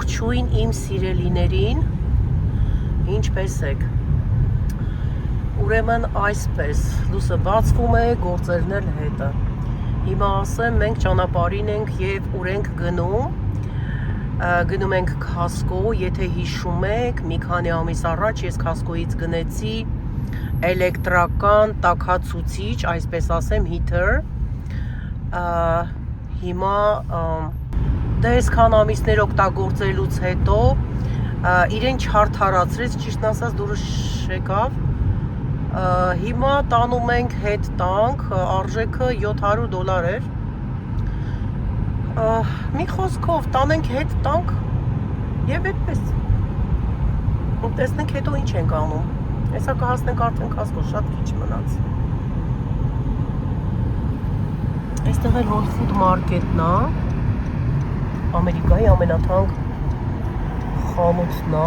Ողջույն իմ սիրելիներին, ինչպես եք։ Ուրեմն այսպես, լույսը բացվում է, գործերն էլ հետը։ Հիմա ասեմ, մենք ճանապարհին ենք եւ ուր ենք գնում։ Գնում ենք Costco, եթե հիշում եք, մի քանի ամիս առաջ ես Costco-ից գնեցի էլեկտրական տաքացուցիչ, այսպես ասեմ, heater։ Հիմա դե այսքան ամիսներ օգտագործելուց հետո իրեն չարդարացրեց, ճիշտն ասած դուրս եկավ։ Հիմա տանում ենք հետ տանք, արժեքը $700 էր։ Մի խոսքով տանենք հետ տանք եւ այդպես։ Ու տեսնենք հետո ինչ ենք անում։ Հեսա կհասնենք արդեն Costco, շատ քիչ մնաց։ Այստեղ էլ Whole Food Market-ն է։ Ամերիկայի ամենաթանկ խանութն է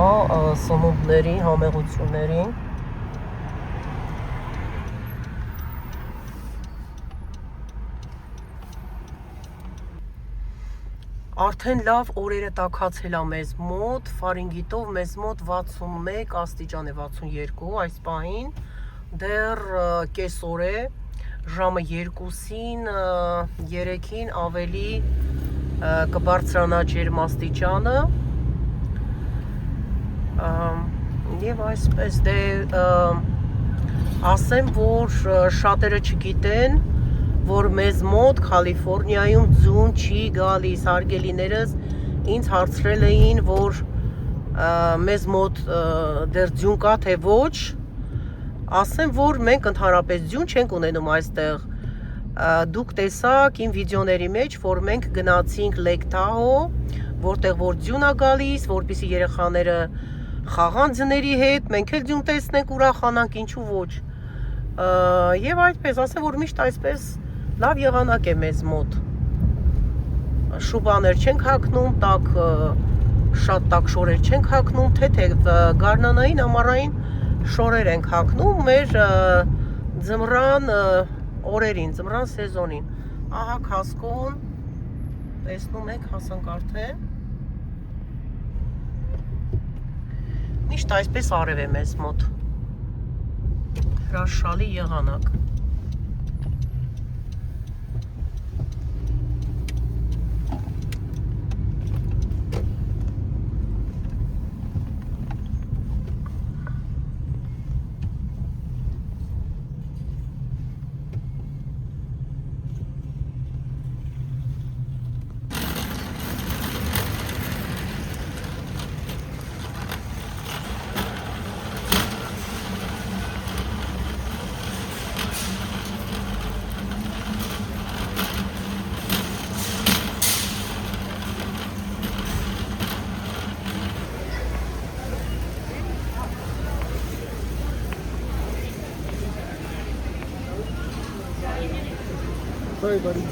սնունդների, համեղությունների։ Արդեն լավ օրերը տաքացել է մեզ մոտ, Ֆարենհեյտով մեզ մոտ 61 աստիճան է, 62 այս պահին, դեռ կեսօր է, ժամը 2-ին, 3-ին ավելի կբարձրանա ջերմաստիճանը եւ այսպես դե ասեմ, որ շատերը չգիտեն, որ մեզ մոտ Կալիֆոռնիայում ձուն չի գալիս, հարգելիներս ինձ հարցրել էին, որ մեզ մոտ դեռ ձուն կա թե ոչ, ասեմ, որ մենք ընդհանրապես ձուն չենք ունենում այստեղ։ Դուք տեսաք իմ վիդեոների մեջ, որ մենք գնացինք Lake Tahoe, որտեղ որ ձյուն է գալիս, որպեսզի երեխաները խաղան ձների հետ, մենք էլ ձյուն տեսնենք, ուրախանանք, ինչու ոչ։ Եվ այդպես, ասեմ, որ միշտ այսպես լավ եղանակ է մեզ մոտ։ Շուբաներ չենք հագնում, շատ տաք շորեր չենք հագնում, թեթև գարնանային, ամառային շորեր ենք հագնում մեր ձմռան օրերին, ձմռան սեզոնին։ Ահա Costco-ն, տեսնում եք, հասանք արդեն։ Միշտ այսպես արև է մեզ մոտ։ Հրաշալի եղանակ։ Sorry, buddy.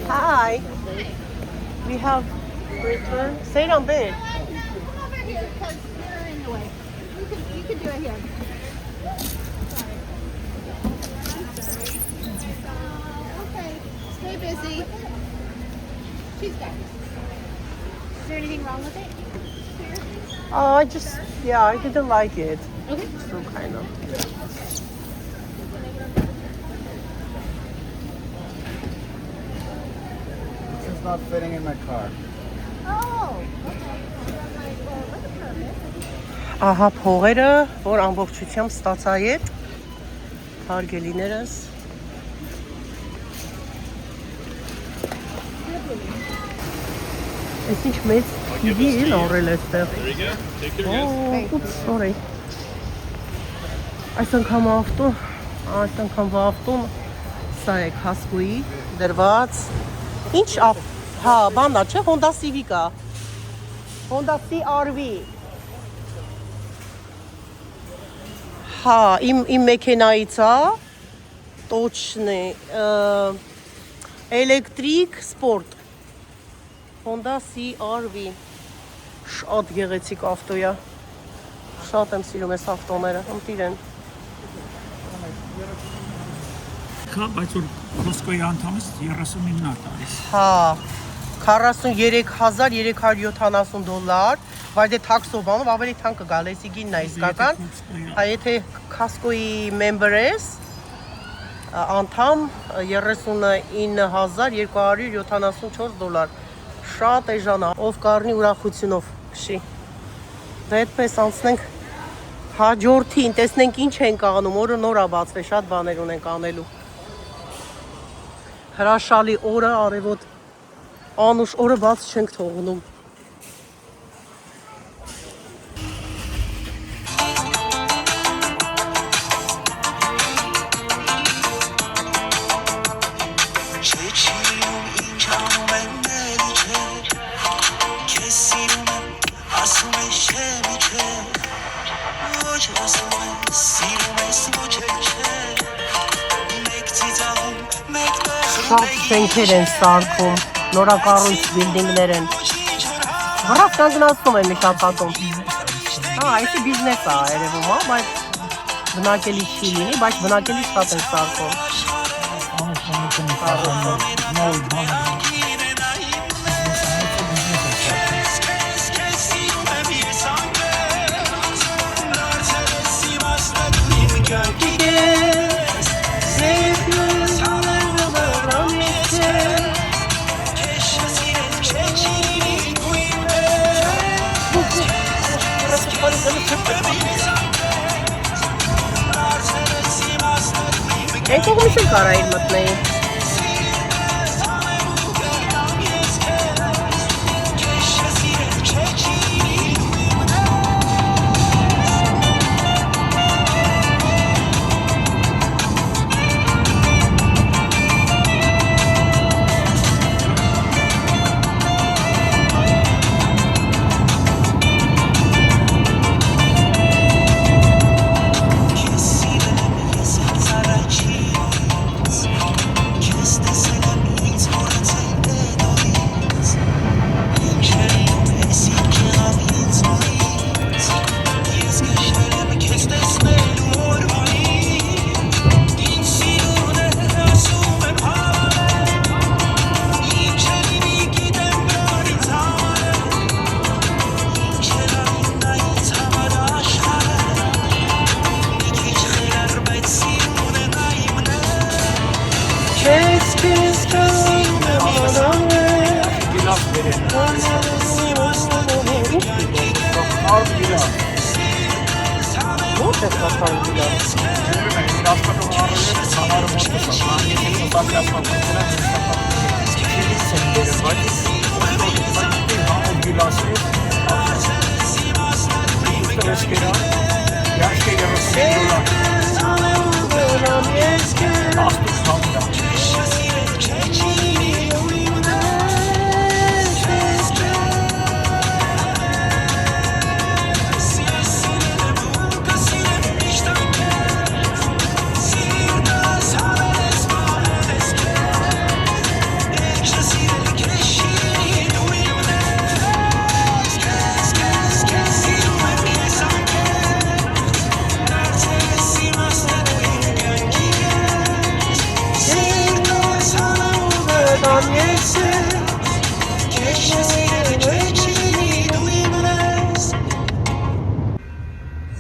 Hi. We have return. Stay on bed. Come over here because you're in the way. You can do it here. Okay. Stay busy. She's got it. Is there anything wrong with it? I didn't like it. Okay. So kind of. This is not fitting in my car. Oh. Okay. Well, what's the purpose? Ահա փողերը, որ ամբողջությամբ ստացա ետ, հարգելիներս։ Այս ինչ մեծ TV էլ առել էստեղ։ There you go. Take care, guys. Oops, sorry. Այս անգամ ավտոն, սա է Costco-ի դրված։ Ինչ հա, բանա, չէ, Honda Civic-ա։ Honda CR-V։ Հա, իմ մեքենայից է, точно, էլեկտրիկ սպորտ։ Honda CR-V։ Շատ գեղեցիկ ավտո է։ Շատ եմ սիրում այս ավտոները, ընտիր են։ Երեքա, բայց որ Costco-ի անդամից 39-ն է տալիս։ Հա 43370 $, բայց դե թաքսով բանով ավելի թանկ կգա, լեսիգինն է իսկական։ Հա եթե Costco-ի member ես, անդամ 39274 $։ Շատ էժան է, ով կառնի ուրախությունով քշի։ Դե այդպես անցնենք հաջորդին, տեսնենք ինչ ենք անում, օրը նոր է բացվել, շատ բաներ ունենք անելու։ Հրաշալի օրը, արևոտ անուշ օրը բաց չենք թողնում։ Շատ շենքեր են սարքում, նորակառույց բիլդինգներ են։ Վրաց կանգնացնում են մի շաբաթում։ Հա, այսի բիզնես է երևում, հա, բայց բնակելի չի լինի, բայց բնակելի շատ են սարքում։ Այն կողմից էլ կարա իր մտնեի։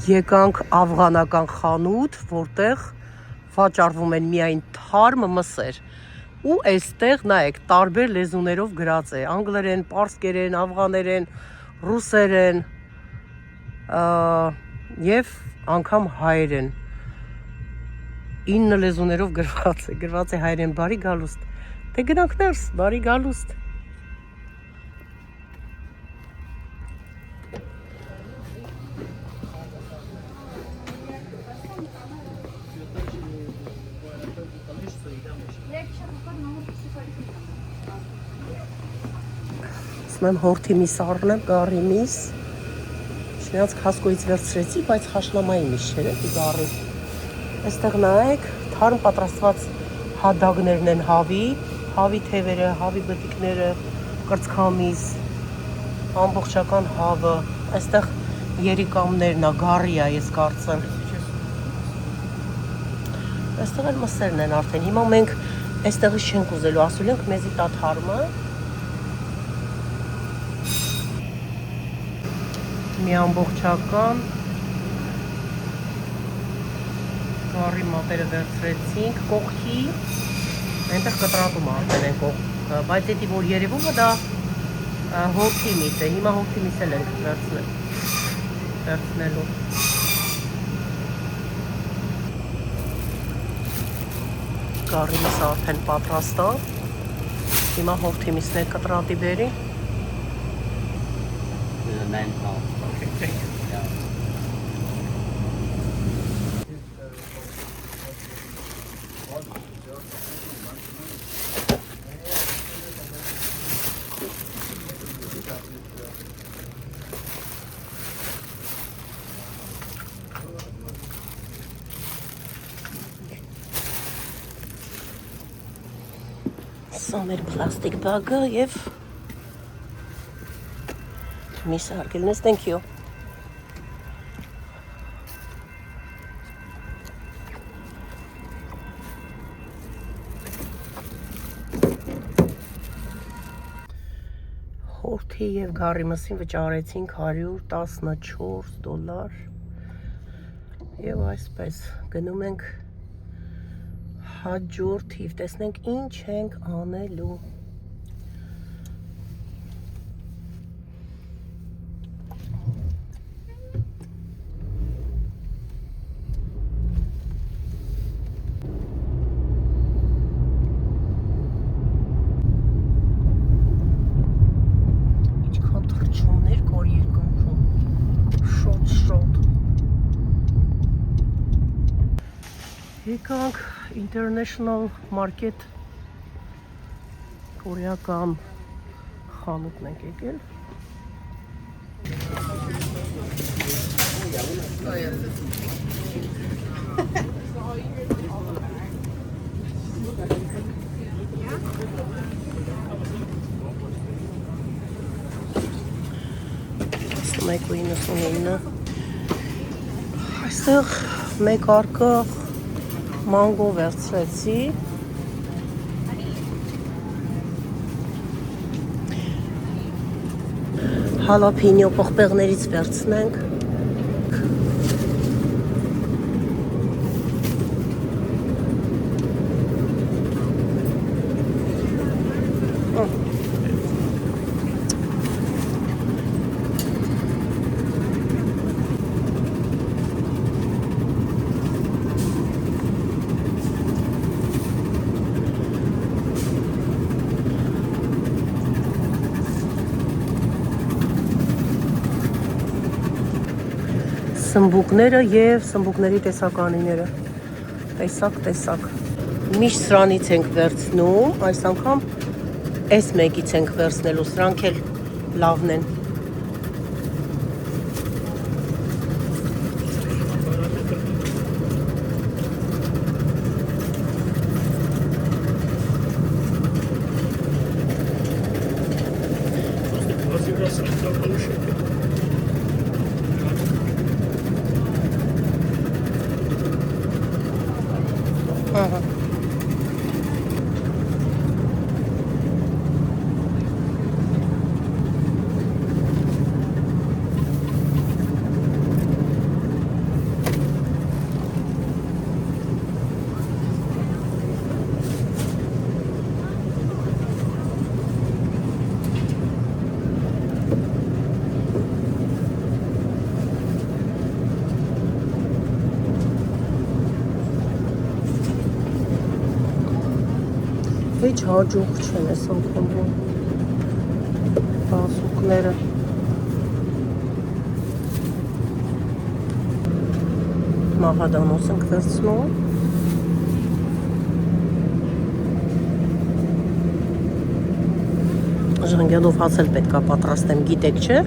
Եկանք աֆղանական խանութ, որտեղ վաճառվում են միայն թարմ մսեր։ Ու այստեղ նայեք, տարբեր լեզուներով գրած է, անգլերեն, պարսկերեն, աֆղաներեն, ռուսերեն եւ անգամ հայերեն։ 9 լեզուներով գրված է հայերեն, բարի գալուստ։ Դե գնանք ներս, բարի գալուստ։ Ասում հորթի միս առնեմ, գարի միս։ Շնայած Costco-ից վերցրեցի, բայց խաշլամայի միս չէր էլի գարի։ Այստեղ նայեք, թարմ պատրաստված հադագներն են հավի թևերը, հավի բտիկները, կրծքամիս, ամբողջական հավը։ Այստեղ երիկամներն է, գարի է, ես կարծեմ։ Այստեղ էլ մսերն են արդեն։ Հիմա մենք այստեղից չենք ուզելու, ասել ենք մեզի տա թարմը։ Մի ամբողջական գարի մատերը վերցրեցինք կողքի, այնտեղ կտրատում արդեն են կողք, բայց էդի որ երևումը դա հորթի միս է, հիմա հորթի միս էլ ենք վերցնելու։ Գարի միսը արդեն պատրաստ է, հիմա հորթի միսն է կտրատի բերի։ Okay, thank you. Սա մեր պլաստիկ բագը և միսը հարգելն ես, thank you. Հորթի և գարի մսին վճարեցինք $114 և այսպես գնում ենք հաջորդ թիվ, տեսնենք ինչ ենք անելու։ Ինչքան թռչուններ կար երկնքում, շոտ։ Եկանք International Market կորեական խանութն ենք եկել։ $1.99 այստեղ մեկ արկը մանգո վերցրեցի, հալափինյո պղպեղներից վերցնենք, սմբուկները և սմբուկների տեսականիները, տեսակ, միշտ սրանից ենք վերցնում, այս անգամ այս մեկից ենք վերցնելու, սրանք էլ լավն են։ Վեճ հաջող չեն ես անգամ բազուկները։ Մաղադանոս ենք վերցնում։ Ժանգյալով հաց էլ պետք է պատրաստեմ, գիտեք չէ։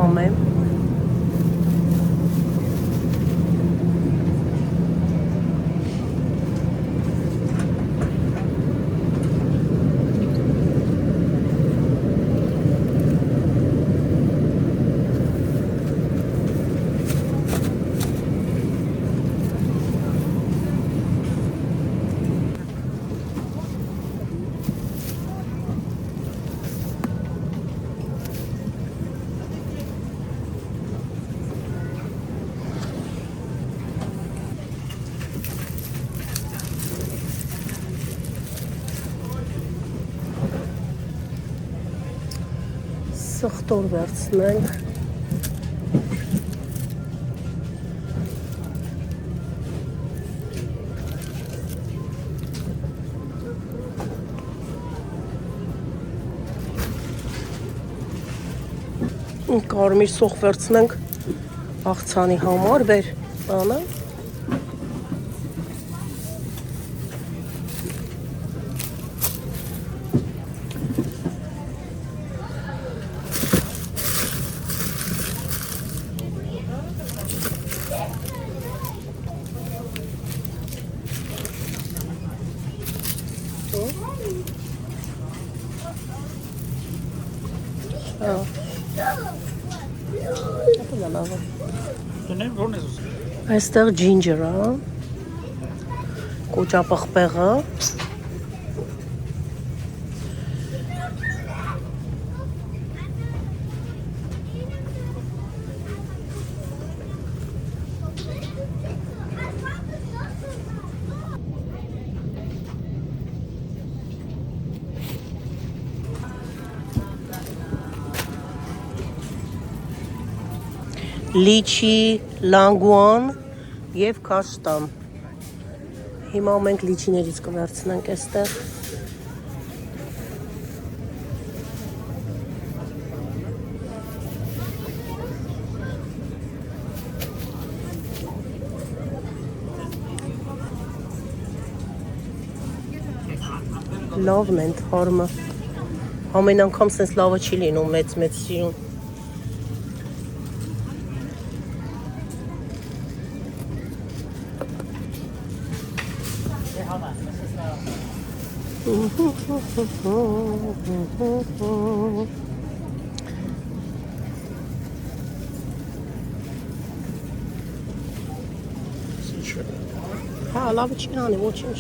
Կամե։ Սխտոր վերցնենք։ Կարմիր սոխ վերցնենք աղցանի համար, բեր տանը։ Դնեմ ո՞րն ես ուզում։ Այստեղ ջինջերը, կոճապղպեղը, լիչի, լանգուան և կաշտամ։ Հիմա մենք լիչիներից կվերցնենք այստեղ։ Լավն են թարմը։ Ամեն անգամ սենց լավը չի լինում, մեծ սիրուն։ Հա, լավը չի անի, ոչինչ։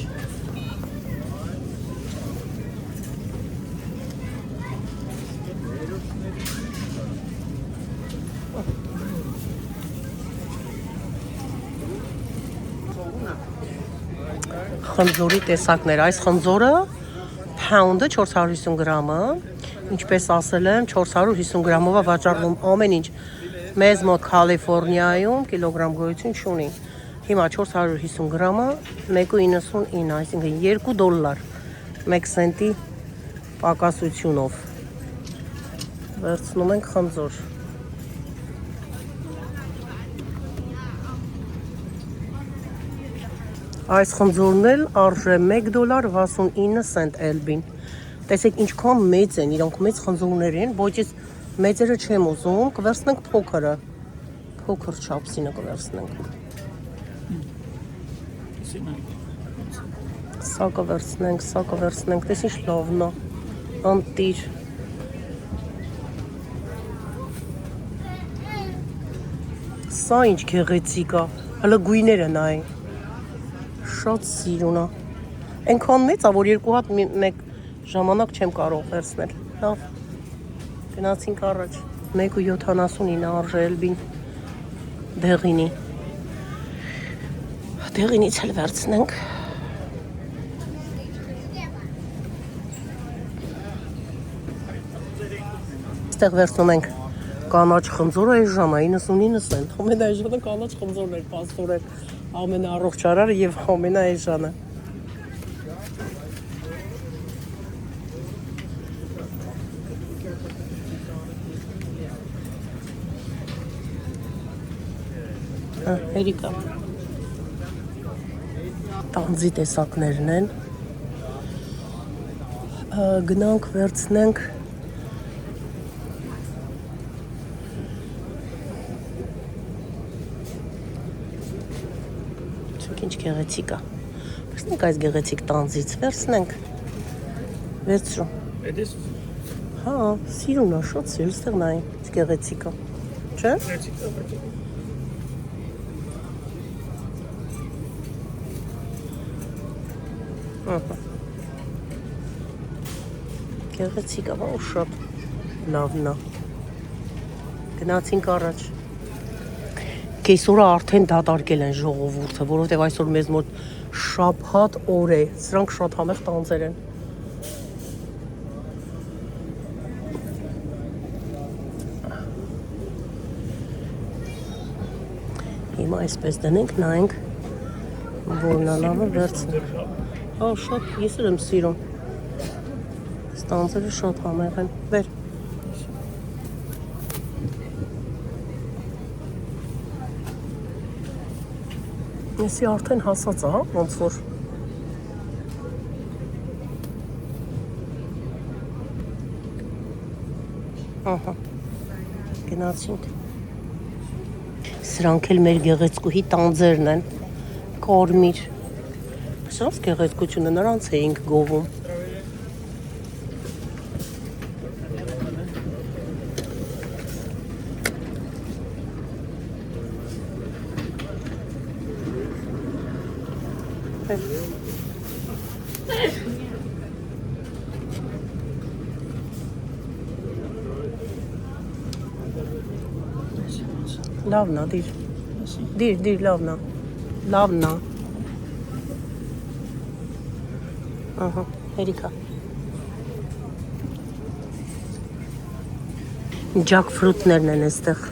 Խնձորի տեսակներ, այս խնձորը pound-ը 450 գրամը, ինչպես ասել եմ, 450 գրամով է վաճառվում ամեն ինչ։ Մեզ մոտ Կալիֆոռնիայում կիլոգրամ գոյություն չունի։ Հիմա 450 գրամը 1.99, այսինքն $2, 1 սենտի պակասությունով։ Վերցնում ենք խնձոր։ Այս խնձորն էլ արժե $1.69 Elbին։ Տեսեք ինչքան մեծ են, իրանք մեծ խնձորներ են, ոչ ես մեծերը չեմ ուզում, կվերցնենք փոքրը։ Փոքր չափսինը կվերցնենք։ Սա կվերցնենք, տես ինչ լավն է, անտիր։ Սա ինչ գեղեցիկ է, հələ գույները նայ։ Շատ սիրուն է։ Այնքան մեծ է, որ երկու հատ մեկ ժամանակ չեմ կարող վերցնել։ Լավ։ Գնացինք առաջ։ 1.79 արժե Elbին դեղինի։ Դեղինից էլ վերցնենք։ Այստեղ վերցնում ենք կանաչ խնձորը այս ժամը 99 սենտ։ Ամենաէժանը կանաչ խնձորն էր, պաստորեն։ Ամենաառողջարարը եւ ամենաէժանը։ Հերիկա։ Տանձի տեսակներն են։ Գնանք վերցնենք Ինչ գեղեցիկ է։ Վերցնենք այս գեղեցիկ տանձից, վերցնենք։ Վերցրու։ Էդես Հա, սիրուն է, շատ սիրուն, ստեղ նայ, ինչ գեղեցիկ է։ Չէ՞։ Ահա։ Գեղեցիկ է, ու շատ լավն է։ Գնացինք առաջ։ Կեսօրը արդեն դատարկել են ժողովուրդը, որովհետև այսօր մեզ մոտ շաբաթ օր է, սրանք շատ համեղ տանձեր են։ Հիմա այսպես դնենք, նայենք, որն է լավը վերցնենք։ Հա, շատ, ես էլ եմ սիրում։ Տանձերը շատ համեղ են։ Վեր։ Եսի արդեն հասած է, հա, ոնց որ։ Ահա, գնացինք։ Սրանք էլ մեր գեղեցկուհի տանձերն են, կարմիր։ Սրանց գեղեցկությունը նրանց էինք գովում։ Լավն է, դիր, լավն է, լավն է, ահա, հերիքա, ջակ ֆրուտներն են էստեղ,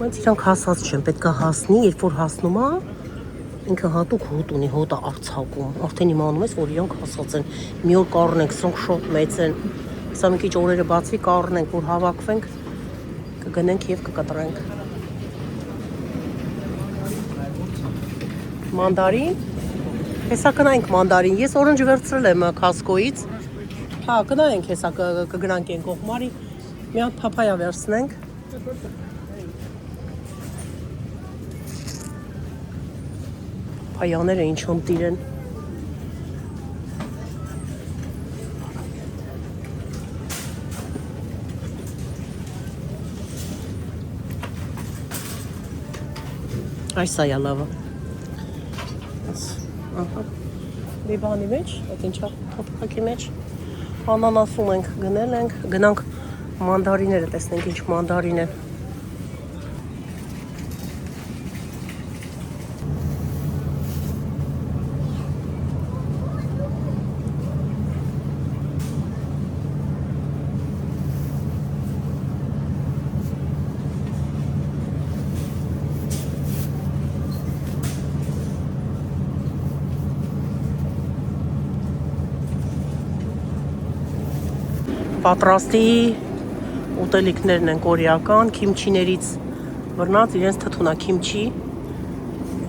բայց իրանք հասած չեն, պետք է հասնի, երբ որ հասնում է, ինքը հատուկ հոտ ունի, հոտը արցակում, արդեն իմանում ես, որ իրանք հասած են, մի օր կառնենք, սրանք շատ մեծ են, սա մի քիչ օրերը բացվի կառնենք, որ հավաքվենք, կգնենք և կկտրենք։ Մանդարին, հեսա կնայինք մանդարին, ես օրնջ վերցրել եմ կասկոից, հա, կնայինք հեսա կգնանք են կողմարի, մի հատ պապայա վերցնենք, պապայաները ինչ հմտիր են, այս այա լավը, դի բանի մեջ, այդ ինչա թոփակի մեջ, անանասում ենք, գնել ենք, գնանք մանդարիները, տեսնենք ինչ մանդարին են, պատրաստի ուտելիքներն են կորեական, քիմչիներից վրնած, իրենց թթունա քիմչի,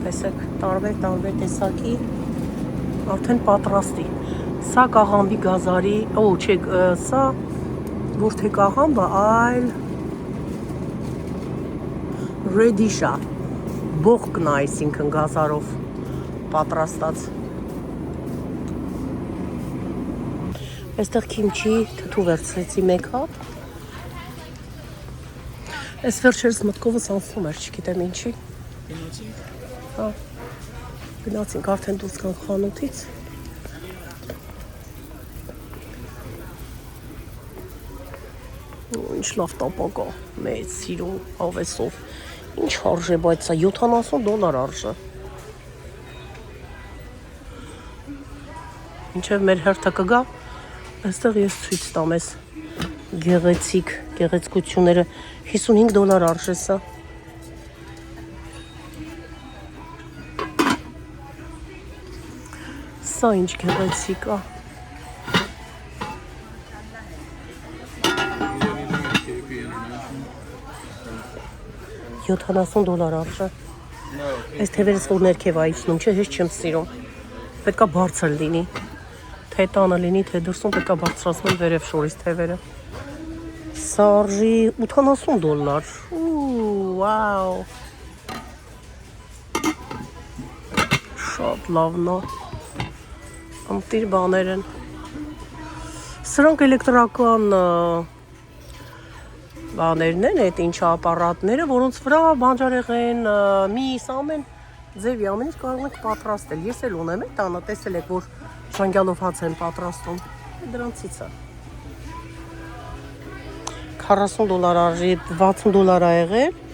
տեսեք, տարբեր տեսակի, արդեն պատրաստի, սա կաղամբի գազարի, չէ, սա որ թե կաղամբը, այլ ռեդիշա, բողկն է, այսինքն գազարով պատրաստած, այստեղ քիմչի թթու վերցրեցի մեկ հատ, այս վերջերս մտքովս անցնում էր, չգիտեմ ինչի, հա, գնացինք արդեն դուրս գանք խանութից, ինչ լավ տապակա, մեծ սիրուն ավեսով, ինչ արժե, բայց սա $70 արժե, ինչև մեր հերթը կգա, այստեղ ես ցույց տամ ես գեղեցկությունները, $55 արժե սա, սա ինչ գեղեցիկ է, $70 արժե, այս թևերս որ ներքև այցնում չէ, հեչ չեմ սիրում, պետք է բարձր լինի, թե տանը լինի, թե դրսում պետք է բարձրացնել վերև շորից թևերը, սա արժի $80, վաու, Շատ լավն է։ Ամտիր բաներ են։ Սրանք էլեկտրական բաներն են, այդ ինչ ապարատները, որոնց վրա բանջարեղեն, միս, ամեն ձևի ամեն ինչ կարող եք պատրաստել։ Ես էլ ունեմ այդ տանը, տեսել եք, որ ժանգյալով հաց են պատրաստում։ Դրանցից է։ $40 արժի, $60 ա եղել։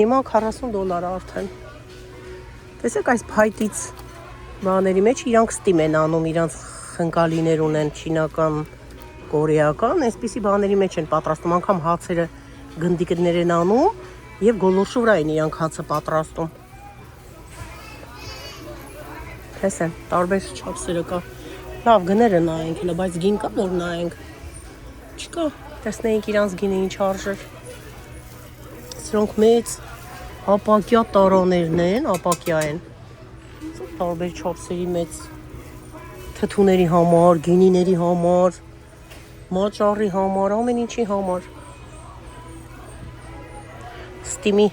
Հիմա $40 արդեն։ Տեսեք այս փայտից բաների մեջ իրանք ստիմ են անում, իրանք խնկալիներ ունեն չինական, կորեական, այսպիսի բաների մեջ են պատրաստում, անգամ հացերը գնդիկներ են անում եւ գոլորշու վրա են իրանք հացը պատրաստում։ Տեսեք, տարբեր չափսերը կա։ Լավ գները նայենք, հələ բայց գին կա որ նայենք։ Չկա, տեսնեինք իրանք գինը ինչ արժեր։ Սրանք մեծ ապակյա տարաներն են, ապակյա են։ Տարբեր չափսերի մեծ թթուների համար, գինիների համար, մաճարի համար, ամեն ինչի համար։ Ստիմի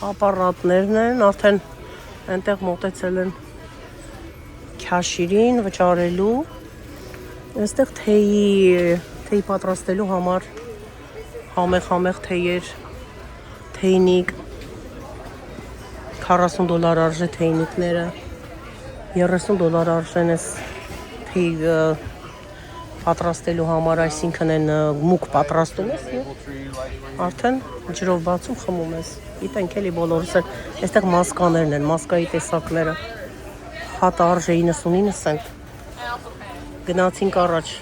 ապարատներն են, արդեն այնտեղ մոտեցել են քաշիրին վճարելու։ Այստեղ թեյի պատրաստելու համար համեղ թեյեր, թեյնիկ $40 արժե թեյնիկները, $30 արժեն էս թեյ պատրաստելու համար, այսինքն են մուկ պատրաստում ես եւ արդեն ջրով բացում խմում ես։ Գիտենք էլի բոլորս են, այստեղ մասկաներն են, մասկայի տեսակները։ Հատը արժե 99 cent։ Գնացինք առաջ։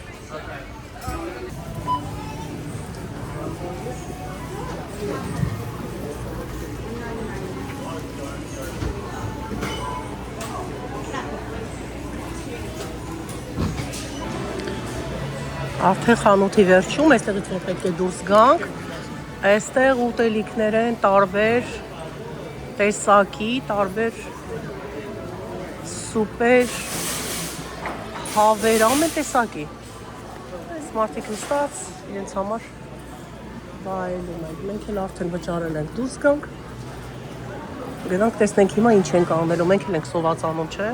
Արդեն խանութի վերջում, այստեղից որ պետք է դուրս գանք, այստեղ ուտելիքներ են տարբեր տեսակի, տարբեր սուպեր, հավեր, ամեն տեսակի։ Այս մարդիկ նստած, իրենց համար վայելում են։ Մենք էլ արդեն վճարել ենք դուրս գանք։ Գնանք տեսնենք հիմա ինչ ենք անելու, մենք էլ ենք սոված անում, չէ՞։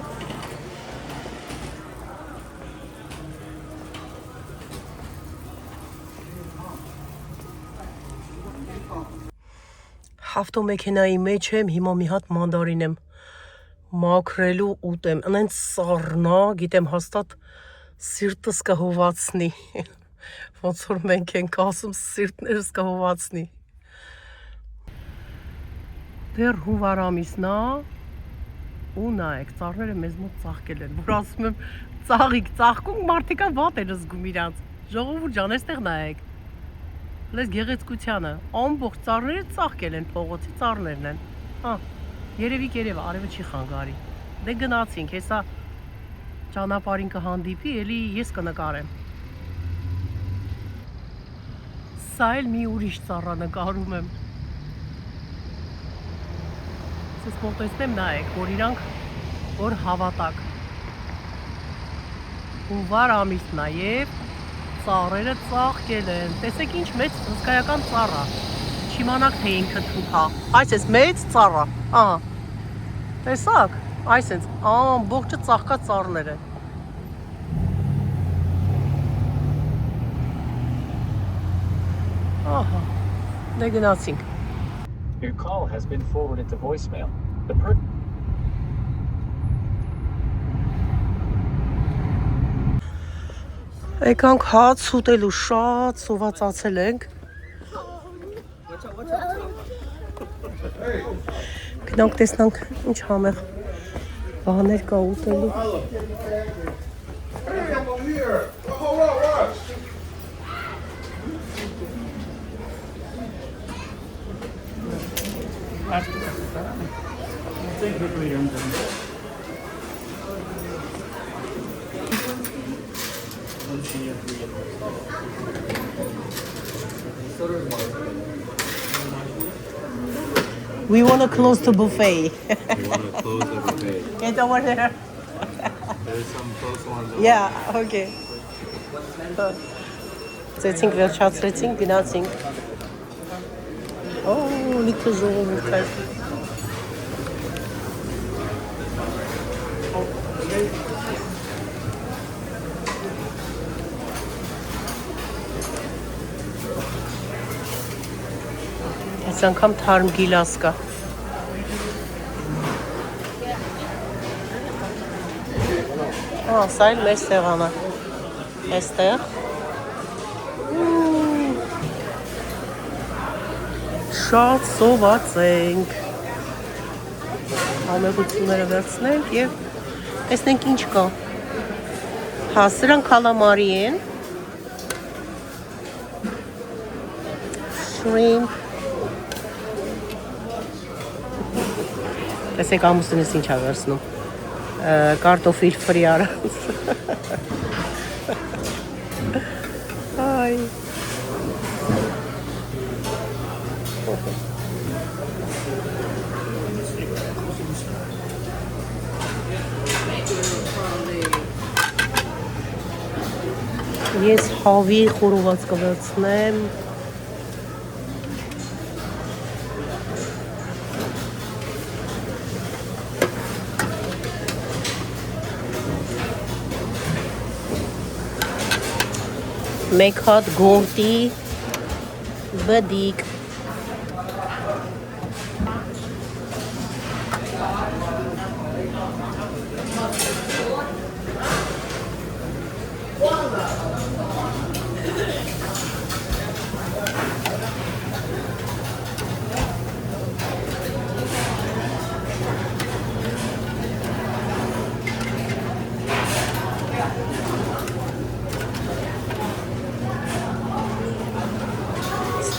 Ավտոմեքենայի մեջ եմ, հիմա մի հատ մանդարին եմ մաքրելու ուտեմ, անենց սառնա, գիտեմ հաստատ սիրտս կհովացնի, ոնց որ մենք ենք ասում սիրտներս կհովացնի։ Դեռ հունվար ամիսն է, ու նայեք, ծառները մեզ մոտ ծաղկել են, որ ասում եմ ծաղիկ, ծաղկում մարդիկա վատ են զգում իրանց, ժողովուրդ ջան, այստեղ նայեք։ Լես գեղեցկությանը, ամբողջ ծառները ծաղկել են, փողոցի ծառներն են։ Հա, երևի, արևը չի խանգարի։ Դե գնացինք, հեսա ճանապարհին կհանդիպի, էլի ես կնկարեմ։ Սա էլ մի ուրիշ ծառա նկարում եմ։ Ես մոտեցնեմ նայեք, որ իրանք որ հավատակ։ Հունվար ամիսն է եւ ծառերը ծաղկել են, տեսեք ինչ մեծ հսկայական ծառա, չիմանաք թե ինքը թուփա, այս էս մեծ ծառա, ահա, տեսակ, այս էս ամբողջը ծաղկած ծառներ են, ահա, դե գնացինք։ Your call has been forwarded to voicemail. Եկանք հաց ուտելու շատ սովածացել ենք։ Գնանք տեսնանք ինչ համեղ բաներ կա ուտելու։ We want to close the buffet. You want to close the buffet? Get over there. There's some close ones over Yeah, okay. Ծեցինք, վերջացրեցինք, գնացինք։ Օ, լիքը ժողովուրդ է։ Այս անգամ թարմ գիլաս կա։ Սա էլ մեր սեղանը։ Այստեղ։ Շատ սոված ենք։ Համեղությունները վերցնենք և տեսնենք ինչ կա։ Հա, սրանք կալամարի են։ Shrimp։ Տեսեք ամուսինս ինչ ա վերցնում։ Կարտոֆիլ ֆրի առանց։ Այ։ Ես հավի խորոված կվերցնեմ։ Մեկ հատ գորտի բդիկ։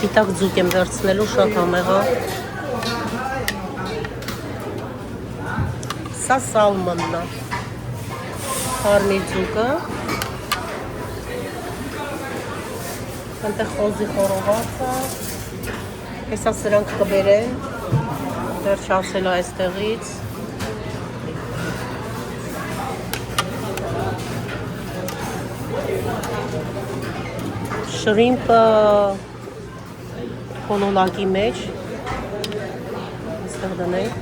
Սպիտակ ձուկ եմ վերցնելու, շատ համեղա։ Սա սալմոնն է։ Հարմիր ձուկը։ Այնտեղ խոզի խորովածը։ Հեսա սրանք կբերեն։ Դեռ չասել է այստեղից։ Շրիմպը կոլոլակի մեջ այստեղ դնենք։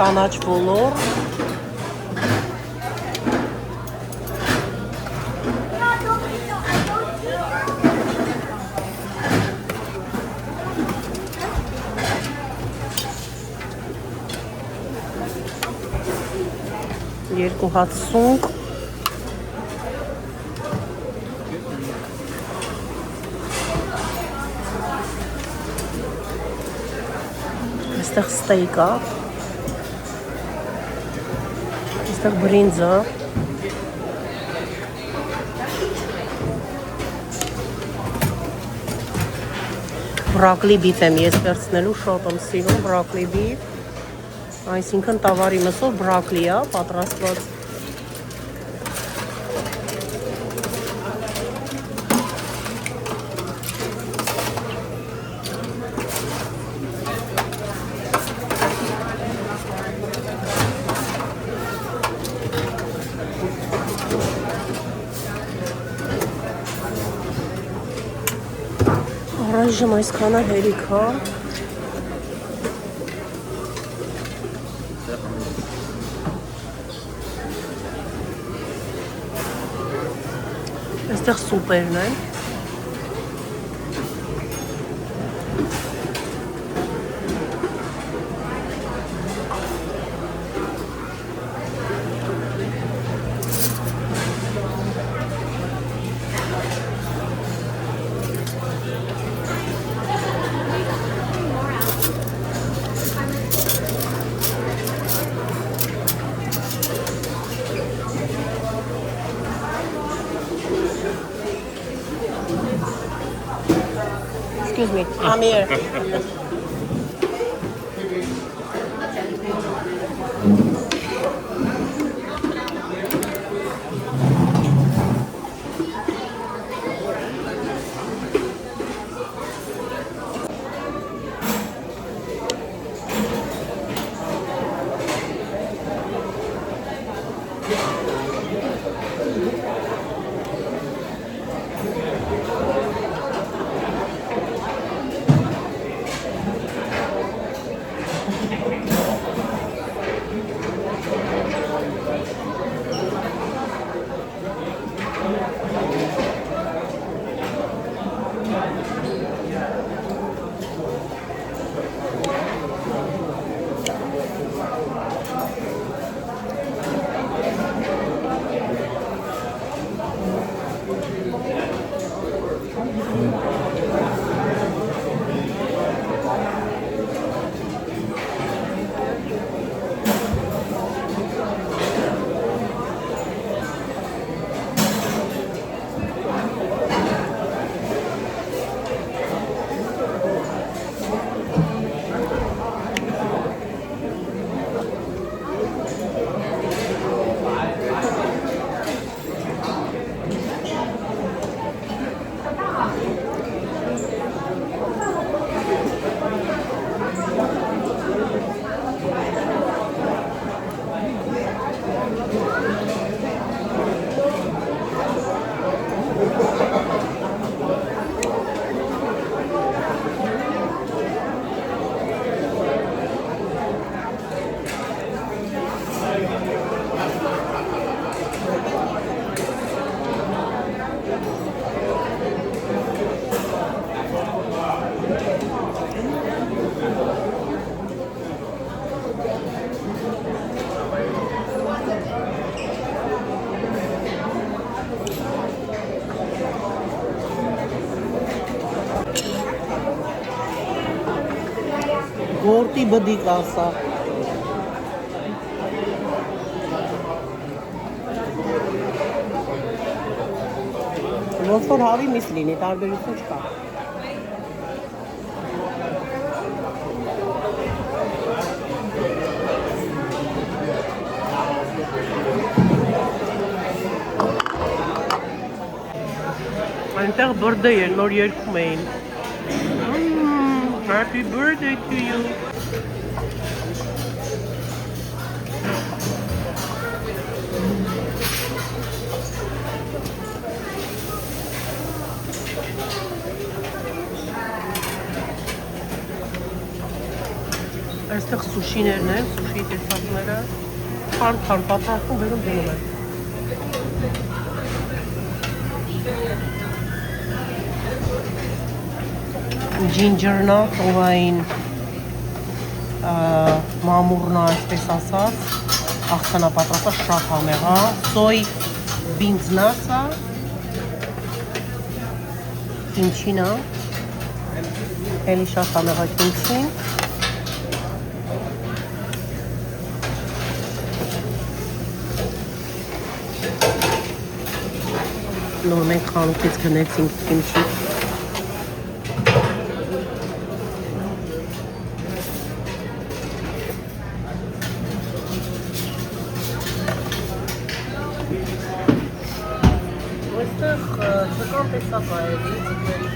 Կանաչ ոլոր, երկու հատ սունկ, այստեղ ստեյք է, այստեղ բրինձա, բրոկլի բիֆ եմ ես վերցնելու, շատ եմ սիրում բրոկլի բիֆ, այսինքն տավարի մսով բրոկլի է պատրաստված։ Այժմ այսքանը հերիք է։ Այստեղ սուպերն է։ Excuse me, I'm here. Գորտի բդիկ ասա։ Ոնց որ հավի միս լինի, տարբերություն չկա։ Այնտեղ բրդե էր, նոր երգում էին։ Happy birthday to you. Այստեղ սուշիներն են, սուշի տեսակները։ Քան պատրաստում վերում դնում են։ Ջինջերնա, ծովային մամուրնա, այսպես ասած, աղցանապատրաստը շատ համեղ, սոյ բինձնասա, կիմչինա, էլի շատ համեղա կիմչին, նոր մենք խանութից գնեցինք կիմչի։ Այստեղ ձգան տեսակ այելի, ձգների։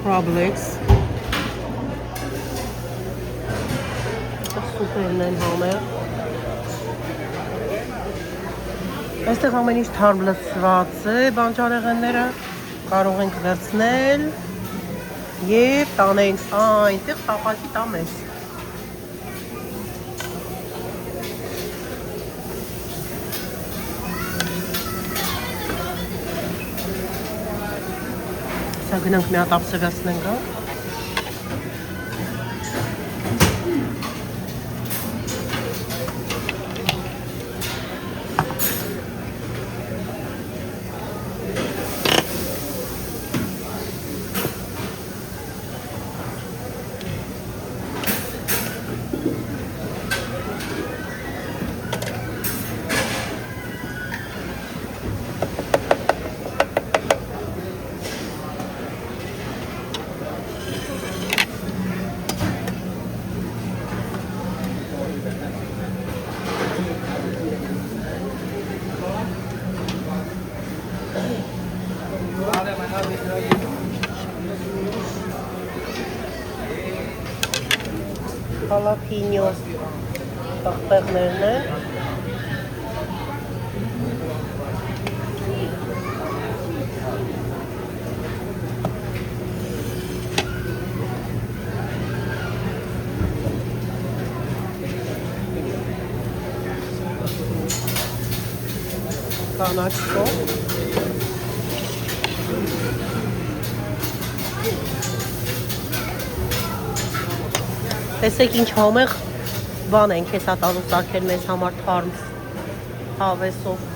Crab legs։ Սուպերն են համեղ։ Այստեղ ամեն ինչ թարմ լցված է, բանջարեղենները կարող ենք վերցնել և տանենք այնտեղ տապակի տամ ես։ Սա գնանք մի հատ ապսևացնենք, հա։ Jalapeno տղպեղներն են։ Կանաչ սոս։ Տեսեք ինչ համեղ բան ենք հեսա տալու սարքել մեզ համար թարմ հավեսով։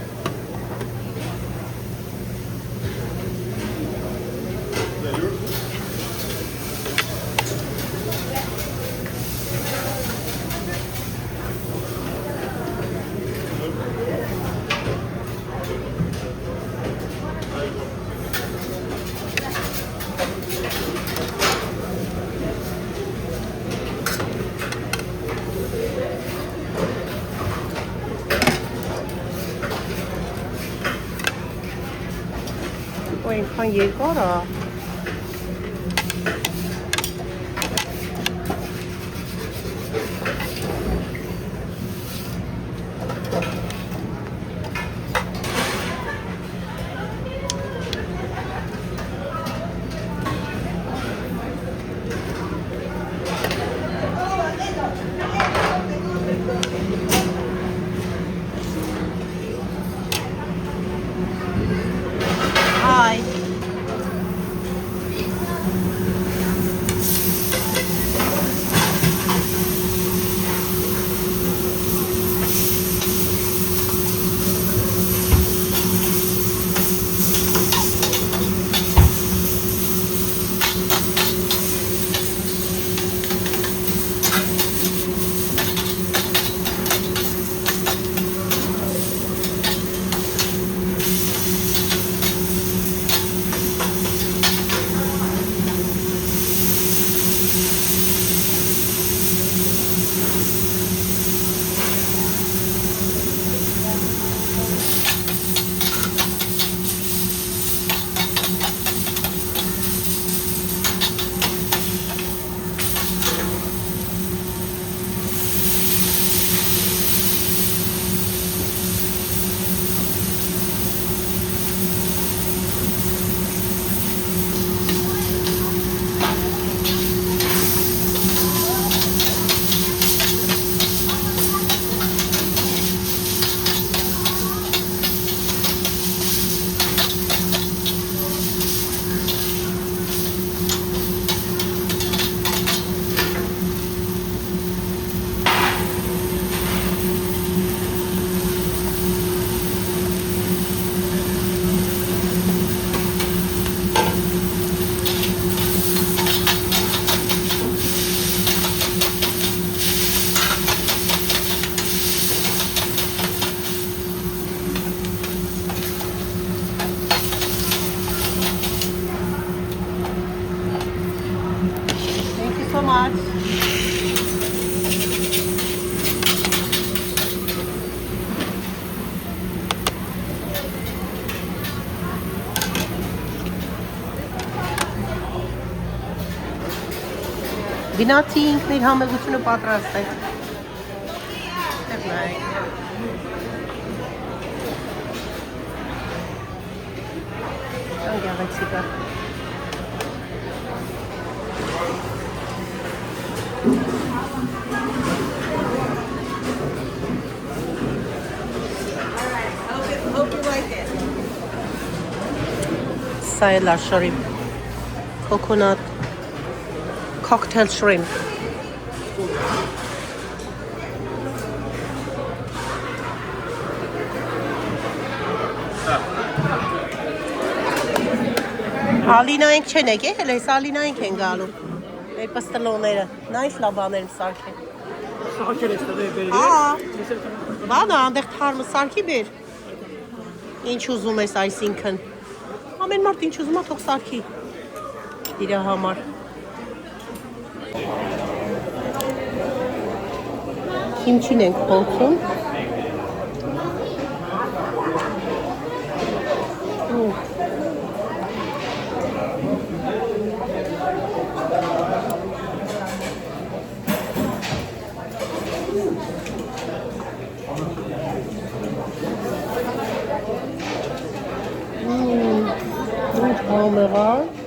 Այնքան երկար է։ Գնացի ինքն իր համեգությունը պատրաստել։ Դեռ նայեք։ Գեղեցիկ է։ Սա էլ է շրիմփ, coconut cocktail shrimp. Ալինայինք չեն եկել, հենց ալինայինք են գալու։ Մեր պստլոները, նա ինչ լաբաներ սարքեն։ Սարքել ես տվել բերել։ Ահա։ Բանա, անդեղ թարմը սարքի բեր։ Ինչ ուզում ես այսինքն։ Ամեն մարդ ինչ ուզում է թող սարքի։ Իր համար։ Քիմչին ենք փոխում։ Caméra.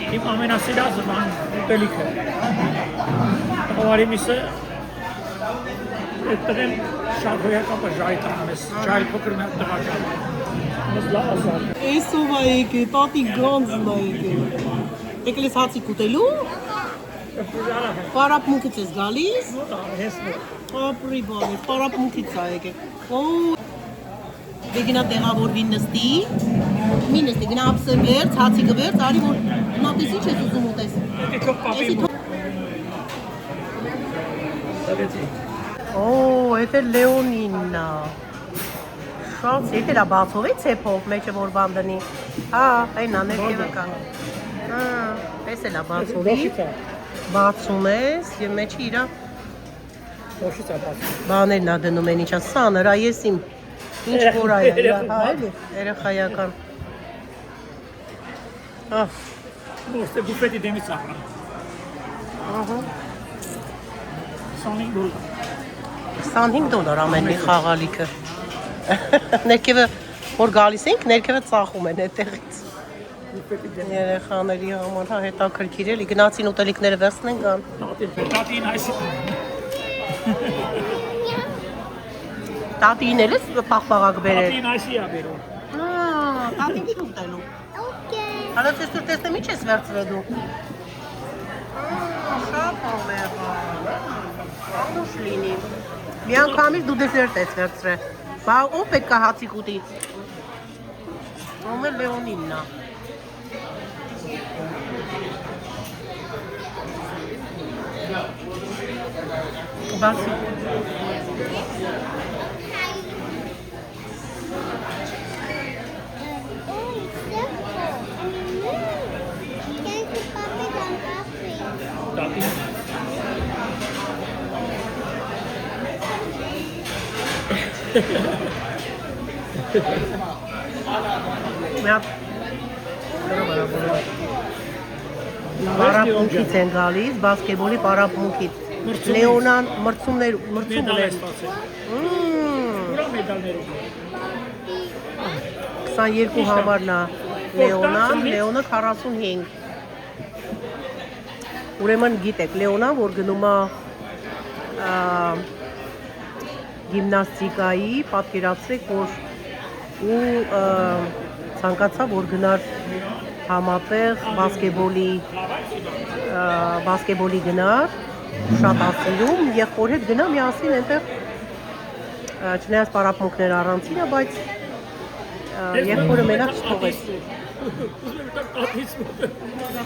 Իմ ամենասիրած բան ուտելիքը։ Հովարի միսը այդտեղ շատ հոյակապ է ժայ տանում ես, ժայ փոքր մի հատ տղա ջան։ Ես լավ ասա։ Էսով է եկել, տատի գանձն է եկել։ Եկել ես հացիկ ուտելու։ Պարապմունքից ես գալիս։ Ապրի բանի, պարապմունքից է եկել։ Օ, դե գնա տեղավորվի նստի։ Մի նստի, գնա ապսը վերց, հացիկը վերց, արի որ նա տես ինչ ես ուզում ուտես։ Օ, էդ է Լեոնինն է։ Շատ եկել է բացով է ցեփով, մեջը որ բան դնի։ Հա, այն է ներքևը կա։ Հա, տեսել է բացովի։ Բացում ես եւ մեջը իրա Ոչից է բացում։ բաներն է դնում են ինչա, սա նրա ես իմ ինչ որ այ, հա, էլի, երեխայական։ Հա, Ոստե բուֆետի դեմից ախրան։ ահա։ 25 դոլար։ $25 ամեն մի խաղալիքը։ Ներքևը որ գալիս ենք, ներքևը ծախում են այդտեղից։ Երեխաների համար հա հետաքրքիր էլի, գնացին ուտելիքները վերցնեն գան։ Տատին այս Տատին էլ ես փախփաղակ բերել։ Տատին այսի է բերում։ Հա, տատին չի ուտելու։ Հələ տեսնում տեսնեմ ինչ ես վերցրել դու։ Շատ համեղա։ Անդուշ լինի։ Մի անգամից դու դեսերտ ես վերցրել։ Բա ով պետք է հացիկ ուտի։ Ո՞մ է Լեոնինն է։ Բացի։ Oh, it's simple. Պարապմունքից են գալիս, բասկետբոլի պարապմունքից։ Լեոնան մրցում ուներ։ Ուրա մեդալներով։ 22 համարն է Լեոնան, Լեոնը 45։ Ուրեմն գիտեք, Լեոնան, որ գնում է գիմնաստիկայի, պատկերացրեք, որ ու ցանկացա, որ գնար համատեղ բասկետբոլի գնար, շատ ասիլում, եղբոր հետ գնա միասին այնտեղ, չնայած պարապմունքներ առանցին է, բայց եղբորը մենակ չթողեց։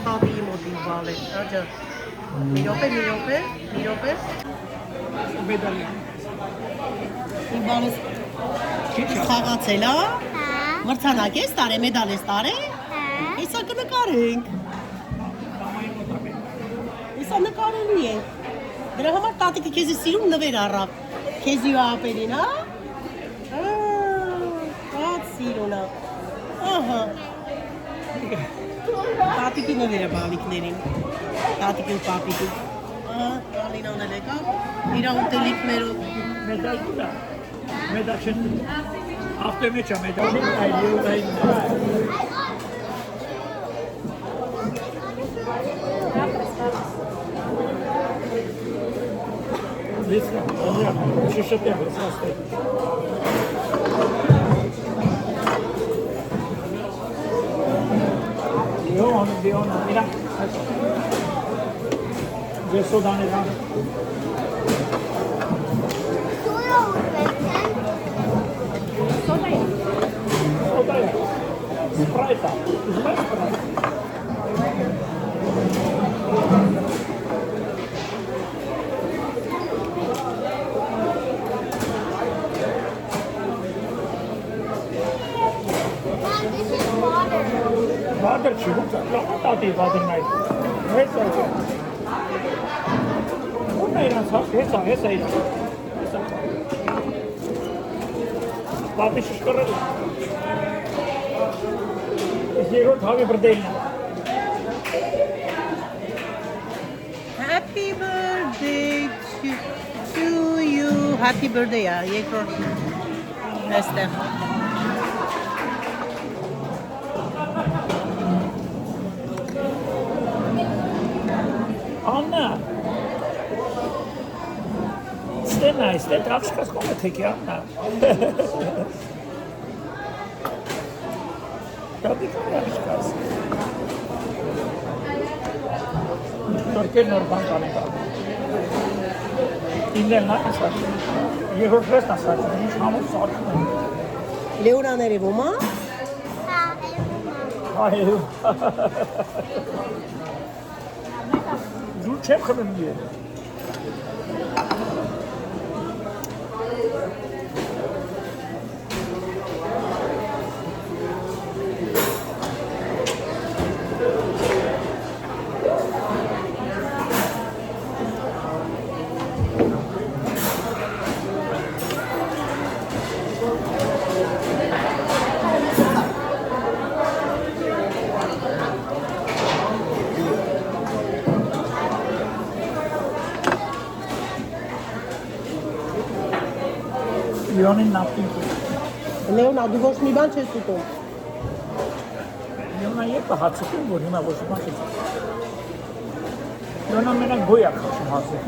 Տատիի մոտին բալ է, աջա, մի րոպե։ Մեդալի։ Իմ բանս խաղացել է, մրցանակ ես տարե, մեդալ ես տարե, հեսա կնկարենք, հեսա նկարելի ենք, դրա համար տատիկը քեզի սիրում նվեր առավ, քեզի ու ապերին, հա? Հատ սիրուն է, ահա, տատիկի նվերը բալիկներին, տատիկի ու պապիկի, ալին անել եկավ, իրա ուտելիքներով, Մեդալ կուտա, մեդալ չեն կուտա, ավտոմեջա մեդալի այլիուլային Լիսկա, շիշոտեղ ես հաստեղ Լիոն, միրա Ես սոդաներ անը Sprite. Używasz Sprite? Water çubuk. Lama tati water night. Hesa. Bu ne lan sa? Hesa. Tati şişkarır. Zero thave birthday. Happy birthday to you. Happy birthday ya. Երկրորդ այստեղ։ Anna. Stay travškas kome teki Anna. Tabii ki travškas. Torke normal kanka. İnden nasıl? Yehorfes nasıl? Hiç hamur sarkmıyor. Լեոնաների ոմա։ Hayır. Dur çep kılın diye. Leon'in ne yaptın ki? Լեոնա, դու ոչ մի բան չես ուտում։ Leon'a երբ է հացում, որ հիմա ոչ մի բան չես։ Leon'a մենակ գոյ է խաշում հացում։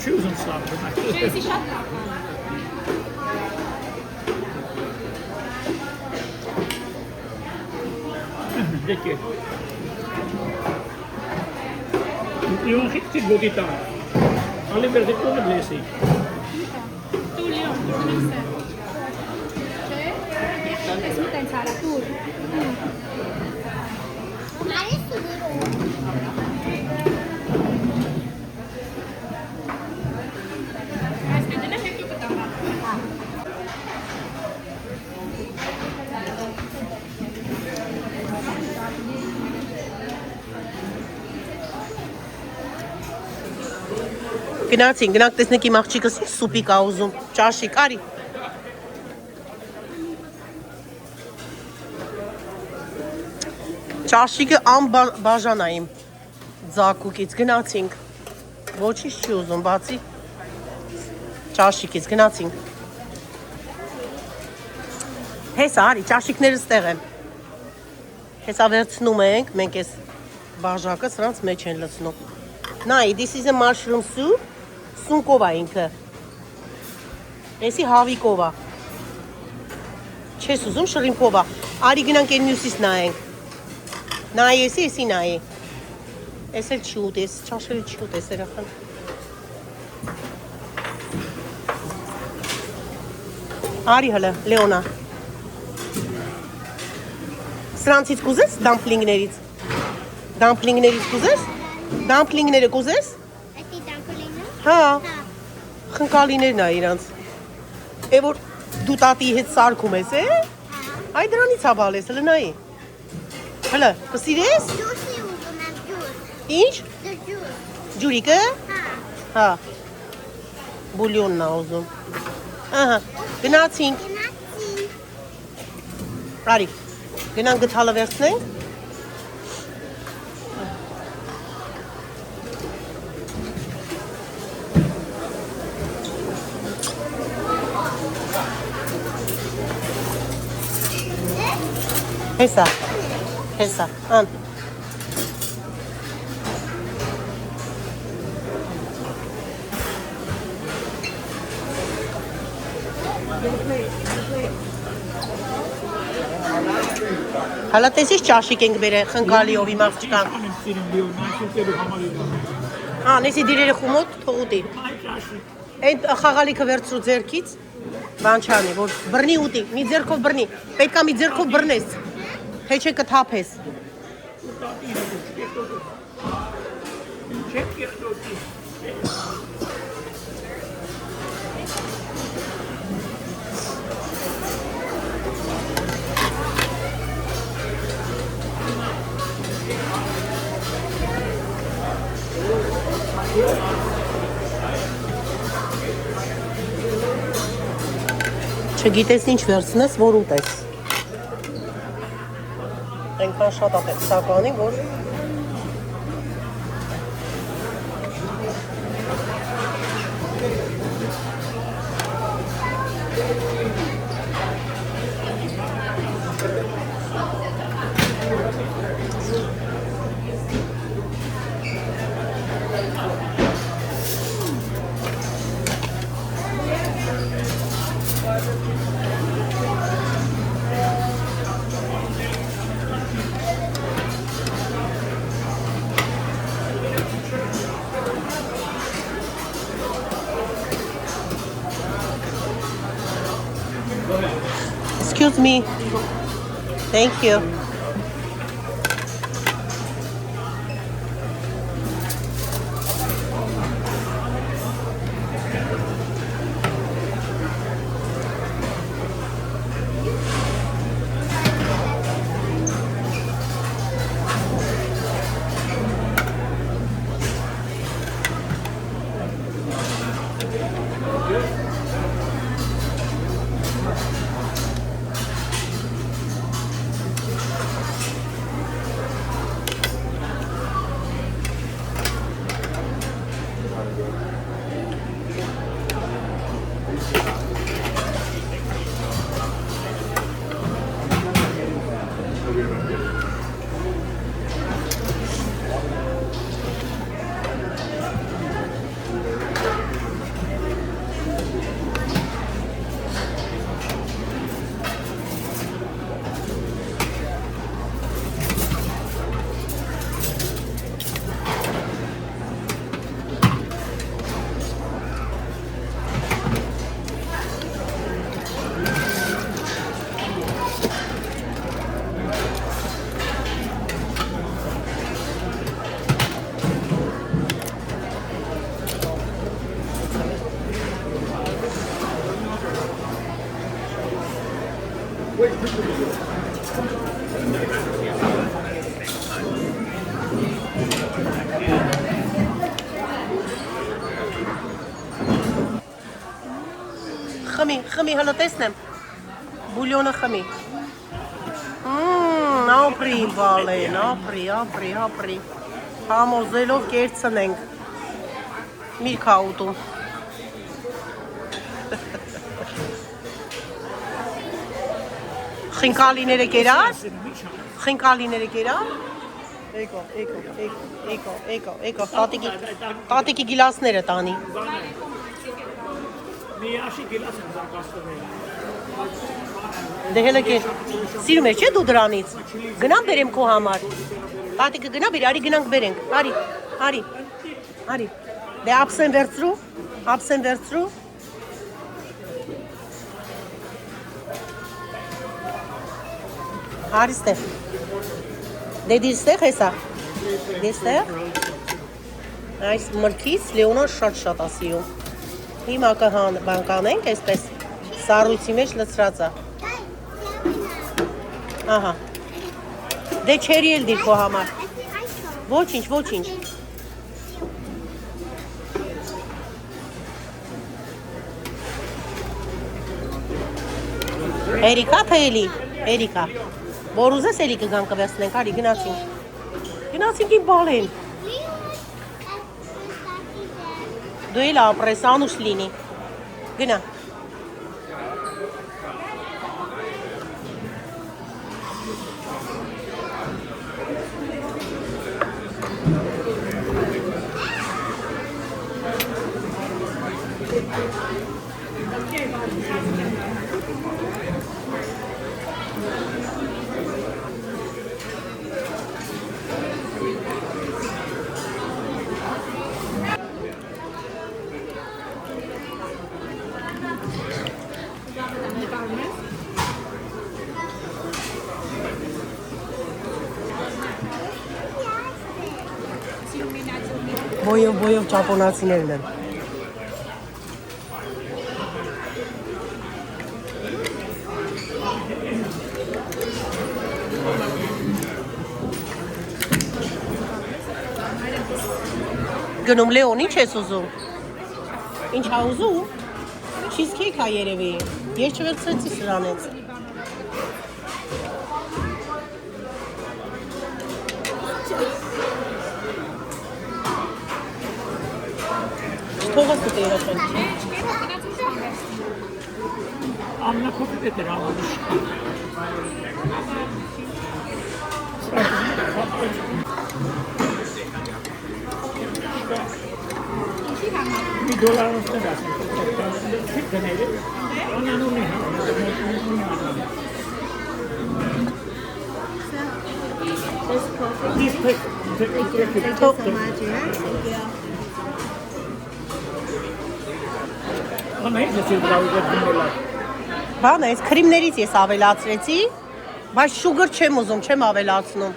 Չի ուզում սլավ դնակ։ Չեսի շատ Դեկե։ Leon խիքցի գոտի տան։ Ալի վերդի կոնը բլեսի։ Tu Leon, tu Lisa. Չէ՞։ Ես մտեն ցարա դուր։ Մարիս դուր։ Այս կդնա հետո կտամ։ Գնացին, գնանք տեսնենք իմ աղջիկս սուպիկ ա ուզում, ճաշիկ, արի։ Ճաշիկը անբաժան ա իմ ձակուկից, գնացինք։ Ոչինչ չի ուզում, բացի ճաշիկից, գնացինք։ Հեսա, արի, ճաշիկները ստեղ են։ Հեսա վերցնում ենք, մենք ես բաժակը սրանց մեջ են լցնում։ Նայ, this is a mushroom soup, սունկով ա ինքը։ Էսի հավիկով ա։ Չես ուզում շրիմփով ա։ Արի գնանք այն մյուսից նայենք։ Նայ, էսի նայ։ Էս էլ չի ուտես, ճաշել չի ուտես երախան։ Արի հլը, Լեոնա։ Սրանցից կուզես, դամպլինգներից։ Դամպլինգներից կուզես։ Դամպլինգները կուզես։ Ati dumpling. Հա, խնկալիներն ա իրանց։ Է որ դու տատի հետ սարքում ես, է։ Այ դրանից ա բալես, հլը նայի։ Հլը, կսիրես։ Juicy uzun juice. Ինչ։ The juice. Ջուրիկը։ Ha. Հա։ Բուլյոնն ա ուզում։ Ահա, գնացինք։ Gelatin. Արի, գնանք գթալը վերցնենք։ Հեսա, ան։ Հալա տեսիս ճաշիկ ենք բերել խնկալիով իմ աղջկան։ Անեմ սիրում լիոն, այսինքն համալիրան։ Նեսի դիրերը խումոտ թող ուտի։ Այ ճաշի։ Այդ խաղալիքը վերցրու ձեռքից, բան չանի, որ բռնի ուտի, մի ձեռքով բռնի, պետքա մի ձեռքով բռնես, թե չէ կթափես։ Չեք կերտոտի։ Չգիտես ինչ վերցնես, որ ուտես։ Այնքան շատ ա սականի, որ Excuse me. Thank you. խմի, հլը տեսնեմ։ Բուլյոնը խմի։ Ապրի բալեն, ապրի։ Համոզելով կերցնենք։ Միրքա ուտում։ Խինկալիները կերար։ Էկո, տատիկի գիլասները տանի։ Մի աշի գիլաս են զարգացնում։ Դե հելը կեր, սիրում ես չէ դու դրանից, գնամ բերեմ քո համար, տատիկը գնա բերի, արի գնանք բերենք, արի, դե ապսեն վերցրու, արի ստեղ, դե դիր ստեղ հեսա, այս մրգից Լեոնան շատ ասիրում, հիմա բան կանենք այսպես, սառույցի մեջ լցրած է, ահա, դե չերի էլ դիր քո համար, ոչինչ, Էրիկա թե էլի, Էրիկա, որ ուզես էլի կգան կվերցնենք, արի գնացինք իմ բալեն, դու էլ ապրես, անուշ լինի, գնա, Բոյով ճապոնացիներն են։ Գնում Լեոն, ինչ ես ուզում։ Ինչ ա ուզում։ Չիզքեյք ա երևի։ Ես չվերցրեցի սրանից։ Թողած դու երաշեն։ Ամնակոպի պետեր ամալուշ։ $1 նստել ասենք, չիք գնել, անանում է Բան այս քրիմներից ես ավելացրեցի, բայց շուգր չեմ ուզում, չեմ ավելացնում։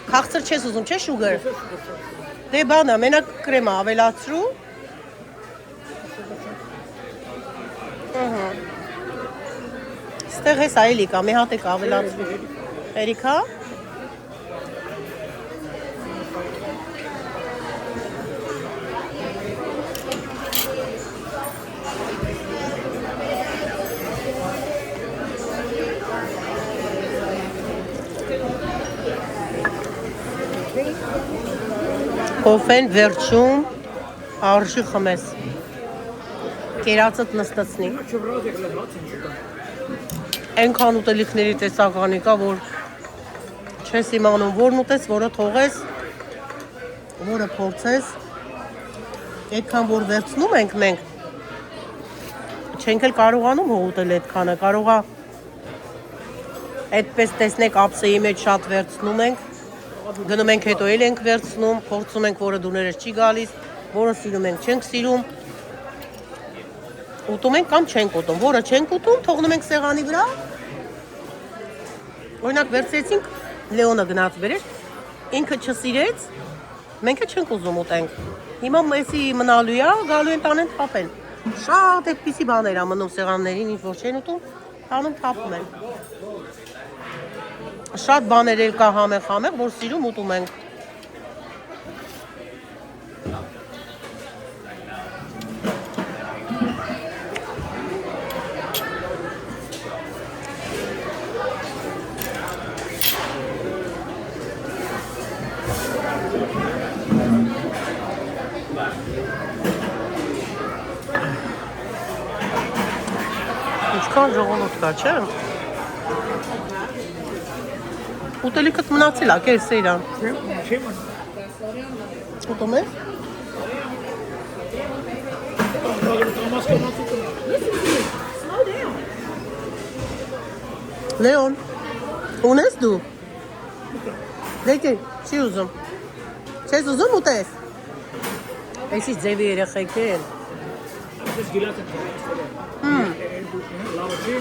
Քաղցր չես ուզում, չէ՞ շուգր։ Դե բանա, մենակ կրեմը ավելացրու։ Ստեղ հեսա էլի կա, մի հատ եք ավելացրու։ Էրիկա։ Կոֆեն վերջում արժի խմես, կերացըտ նստացնի, ենքան ուտելիքների տեսականի կա, որ չես իմանում, որն ուտես, որը թողես, որը փորձես, այդքան որ վերցնում ենք մենք, չենք էլ կարողանում ուտել այդքանը, կարողա այդպես տեսնեք ապսեի մեջ շատ վերցնում ենք, գնում ենք հետո էլ ենք վերցնում, փորձում ենք, որը դուներս չի գալիս, որը սիրում ենք, չենք սիրում, ուտում ենք կամ չենք ուտում, որը չենք ուտում, թողնում ենք սեղանի վրա, օրինակ վերցրեցինք, Լեոնը գնաց բերեց, ինքը չսիրեց, մենք չենք ուզում ուտենք, հիմա մեսի մնալու է, գալու են տանեն թափեն, շատ այդպիսի բաներ ա մնում սեղաններին, ինչ որ չեն ուտում, տանում թափում են, շատ բաներ էլ կա համեղ, որ սիրում ուտում ենք, Այսքան ժողովուրդ կա, չէ՞։ Ուտելիքդ մնացել է, կես իրան։ Չեմ Ուտում ես։ Լեոն, ունես դու։ Դեկի, չի ուզում։ Չես ուզում ուտես։ Այսի ձևի երեխեք են։ Ես գիլած եմ։ Լավի։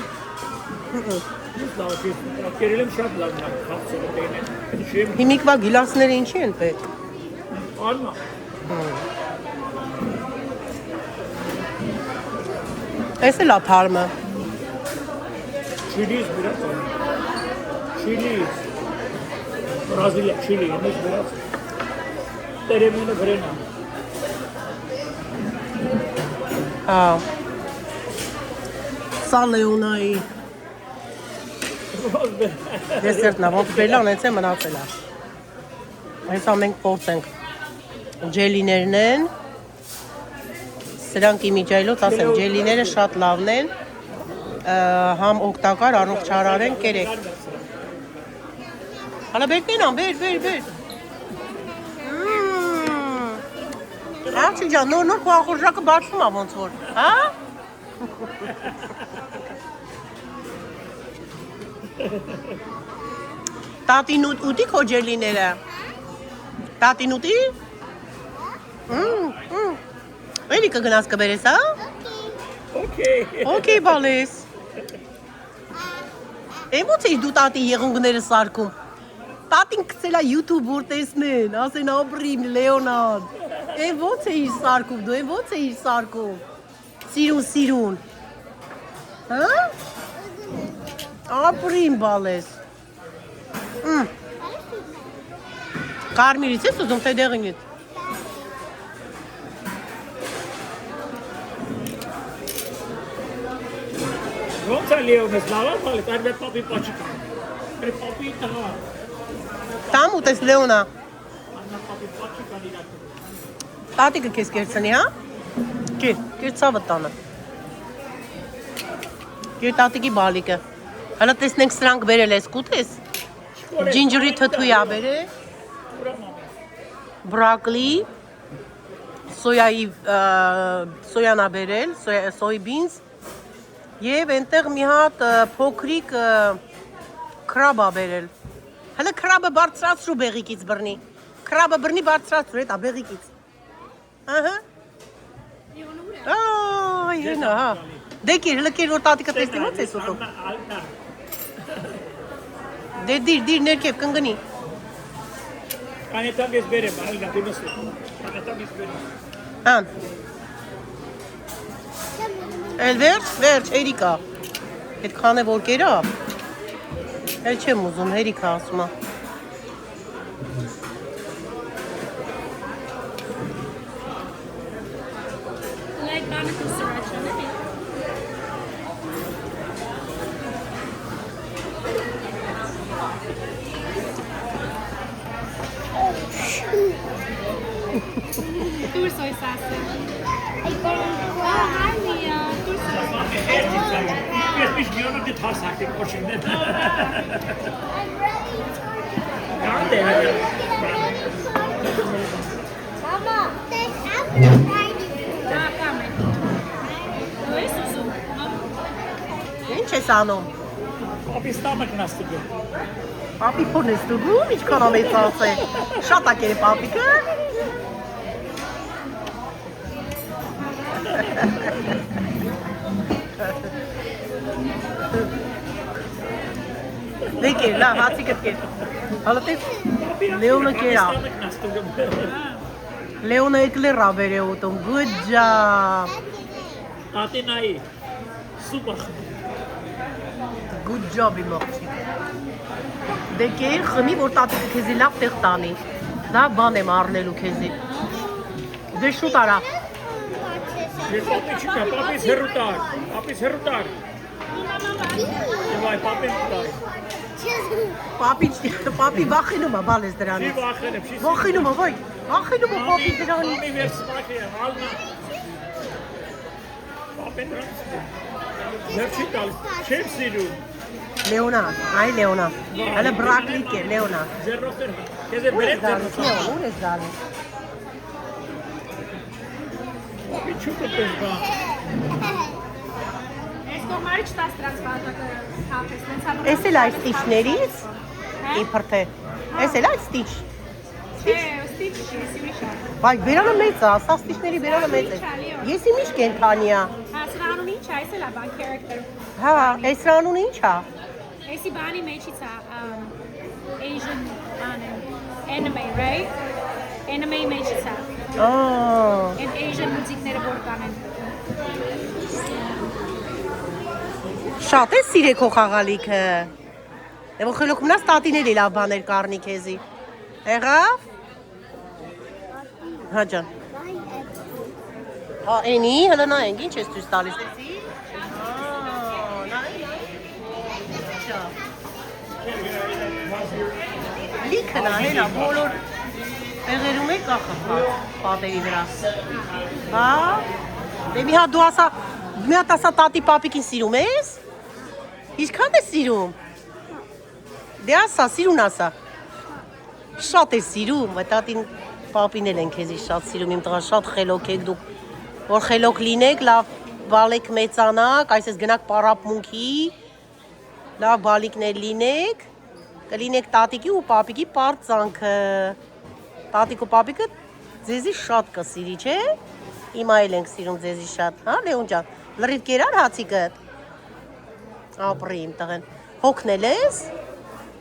Լավի։ Կերել եմ շատ լավն է, խաղցել եմ։ Հիմիկվա գիլասները ինչի են պետք։ Արմա։ Այս էլ է թարմը։ Չիլի's բերած է։ Չիլի's։ Բրազիլիա, Չիլի, ես բերած։ Տերեմինը վրենա։ Հա։ Սա Լեոնայի։ Դեսերտնա, ոնց բերլան, այս է մնացել է։ Այսա մենք փորձենք։ Ջելիներն են։ Սրանք իմիջայլոց ասեմ, ջելիները շատ լավն են, համ օգտակար, առողջարար են, կերեք։ Հալա բերքնեն ան, բեր։ Աղջի ջան, նոր քո ախորժակը բացվում է ոնց որ, հա? Տատին ուտի քո ջելիները։ Տատին ուտի։ Էլի կգնաս կբերես, հա։ Okay, բալես։ Ոնց էի դու տատի եղունգները սարքում։ Տատին գցել է YouTube որ տեսնեն, ասեն ապրիմ Լեոնան։ Ոնց էի սարքում դու, ոնց էի սարքում։ Սիրուն։ Հա։ Ապրիմ բալես։ Կարմիրից ես ուզում թե դեղինից։ Ոնց է Լեոնես լավա բալես, այդպես պապի պաչիկա։ Պապի տղա։ Տամ ուտես Լեոնա։ Աննա պապի պաչիկա դիրա։ Տատիկը քեզ կերցնի, հա։ Կեր ցավը տանը։ Կեր տատիկի բալիկը։ Հələ տեսնենք սրանք բերել ես, կուտես։ Ջինջերի թթուի ա բերել։ Բրոկլի, սոյանա բերել, soybeans եւ այնտեղ մի հատ փոքրիկ կրաբա բերել։ Հələ կրաբը բարձրացրու բեղիկից բռնի։ Կրաբը բռնի բարձրացրու էտա բեղիկից։ Ահա։ Այ հենա, հա։ Դեկիր, հələ կեր որ տատիկը տեսնի ո՞նց ես ուտում։ Դե դիր ներքև կընկնի։ Անետամ ես բերեմ, այլնա դիմս։ Անետամ ես բերեմ։ Հա։ Էլ վերջ, հերիկա։ Այդքան է որ կերա։ Էլ չեմ ուզում, հերիկա ասում է։ Like barnacle sriracha, maybe. You're so sassy. Oh, hi, Mia. You're so Ես միշտ միոնը դիտ հասակ եմ կոչինդեն։ Mama, there's apple right Ինչ ես անում։ Պապի ստամակն աստուգը։ Պապի փորն ես դուգում, ինչքան ամեծած է։ Շատ ա կերի պապիկը։ Դեկեր, լավ, հացի կտկեր։ Հալա տես, Լեոնը կերա։ Լեոնը էկլեր աբեր է ուտում, good job։ Ատինայի, սուպր։ Good job իմ աղջիկ։ Դեկեր, խմի, որ տատիկը քեզի լավ տեղ տանի։ Դա բան եմ առնելու քեզի։ Դե շուտ արա։ Ես պապի չկա, պապիս հեռուտար։ Եվ այ պապին ուտար։ Պապի վախենում է բալես դրանից։ Վախենում է, ոյ, վախենում է պապի դրանից։ Մամի վերս սպակի է, հալնա։ Ապեն վերջի տալ, չեմ սիրում։ Լեոնա, այ Լեոնա։ Հələ բրակլիկ է, Լեոնա։ Ձեռնոցներ, քեզ է բերել ձեռնոցներ։ Ուր ես գալիս։ Ինչու կտես բա։ Այս կողմարի չտաս դրանց բաժակը հապես, նենց համար։ Էս էլ այս ստիչներից, իբր թե։ Էս էլ այս ստիչ։ Ստիչ չի, եսի միշա։ Բայ բերանը մեծ է, ասա ստիչների բերանը մեծ է։ Եսի միշ կենթանի է։ Հա, սրա անունը ինչ է, այս էլ է բան, character։ Հա, այս անունը ինչ է։ Եսի բանի մեջից է, Asian anime, right? Anime մեջից է։ Ահա։ Այդ Asian մուզիկները որ կանեն։ Շատ է սիրեք քո խաղալիքը։ Եվ խելոք մնաս տատիների լավ բաներ կառնի քեզի։ Եղավ։ Հա ջան։ Հա, էնի, հələ նայենք, ինչ ես ցույց տալիս։ Լիքն է, հենա, բոլոր տեղերում է կախախած պատերի վրա։ Հա, դե մի հատ դու ասա, մի հատ ասա տատի պապիկին սիրում ես։ Ինչքան ես սիրում։ Դե ասա, սիրուն ասա։ Շատ է սիրում, այդ տատին պապին էլ են քեզի շատ սիրում, իմ տղա շատ խելոք եք դուք, որ խելոք լինեք, լավ բալեք մեծանաք, այսպես գնաք պարապմունքի, լավ բալիկներ լինեք, կլինեք տատիկի ու պապիկի պարծանքը, տատիկ ու պապիկը ձեզի շատ կսիրի, չէ, հիմա էլ ենք սիրում ձեզի շատ, հա Լեոն ջան, լրիվ կերար հացիկըտ, ապրի իմ տղեն, հոգնել ես,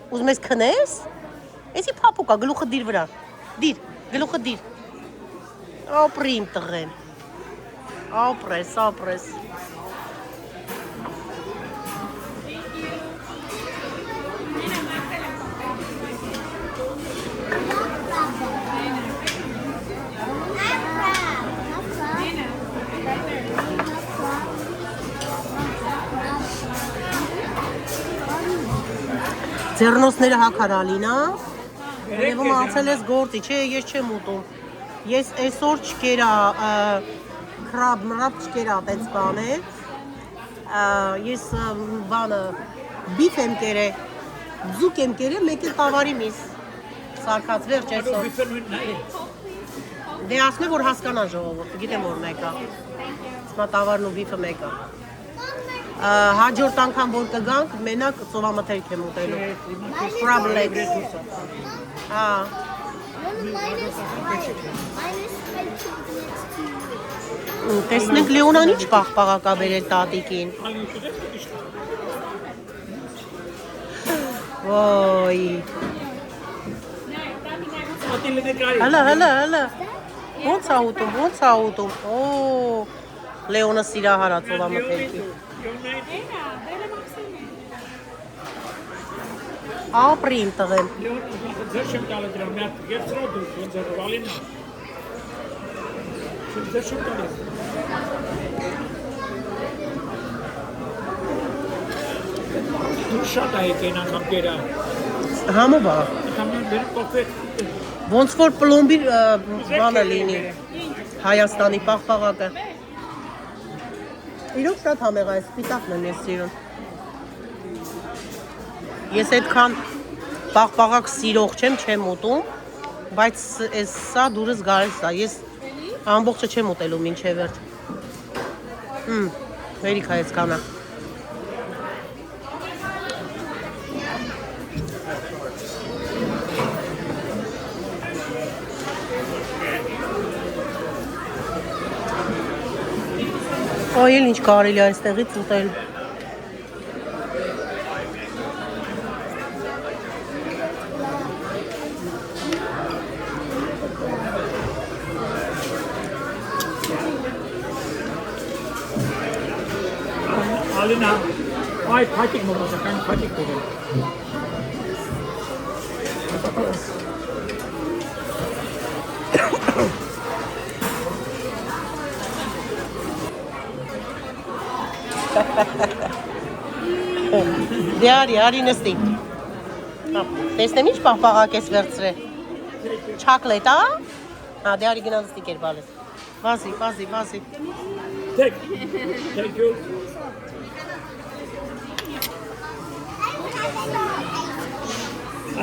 ուզում ես քնես, էսի պապուկա, գլուխը դիր վրա, դիր, գլուխը դիր, ապրի իմ տղեն, ապրես, ապրես, ձեռնոցները հակարալինա, երևում անցել ես գործի, չէ, ես չեմ ուտում, ես այսօր չկերա, կրաբ, մրաբ չկերա տենց բան է, ես բանը, բիվ եմ կերը, ձուկ եմ կերը, մեկ էլ տավարի միս, սարկած վերջ այսօր, դե ասում է, որ հասկանան ժողովորդը, գիտեմ որ մեկ է, սմա տավարն ու բիվը մեկ է, հաջորդ անգամ որ կգանք, մենակ ծովամթերք եմ ուտելու, crab legs, հա, տեսնենք Լեոնան ինչ պաղպաղակա բերել տատիկին, ոյ, հլը, ոնց ա ուտում, Լեոնը սիրահար ա ծովամթերքի, ապրի իմ տղեն, Ձեր չեմ տալը դրան, մի հատ գերցրո դու, ոնց է ռալինա, ձեր չեմ տալը, դու շատ այք են անգամ կերա, համը բա, բերում կոպետ, ոնց որ պլոմբի բանը լինի, Հայաստանի պաղպաղակը, իրոք շատ համեղ այս պիտակն եմ ես սիրում, ես այդքան պաղպաղակ սիրող չեմ ուտում, բայց սա դուրս գալիս է, ես ամբողջը չեմ ուտելու մինչև վերջ, վերիք հայեց կանա, այլ ինչ կարելի այստեղից ուտել, Ալինա, այ փաթիկ մոմոսական փաթիկ կողել, դե արի նստի, տեսնեմ ինչ պաղպաղակ ես վերցրել, չակլետ, հա, դե արի գնա նստի կերպալես, վազի, take. Thank you.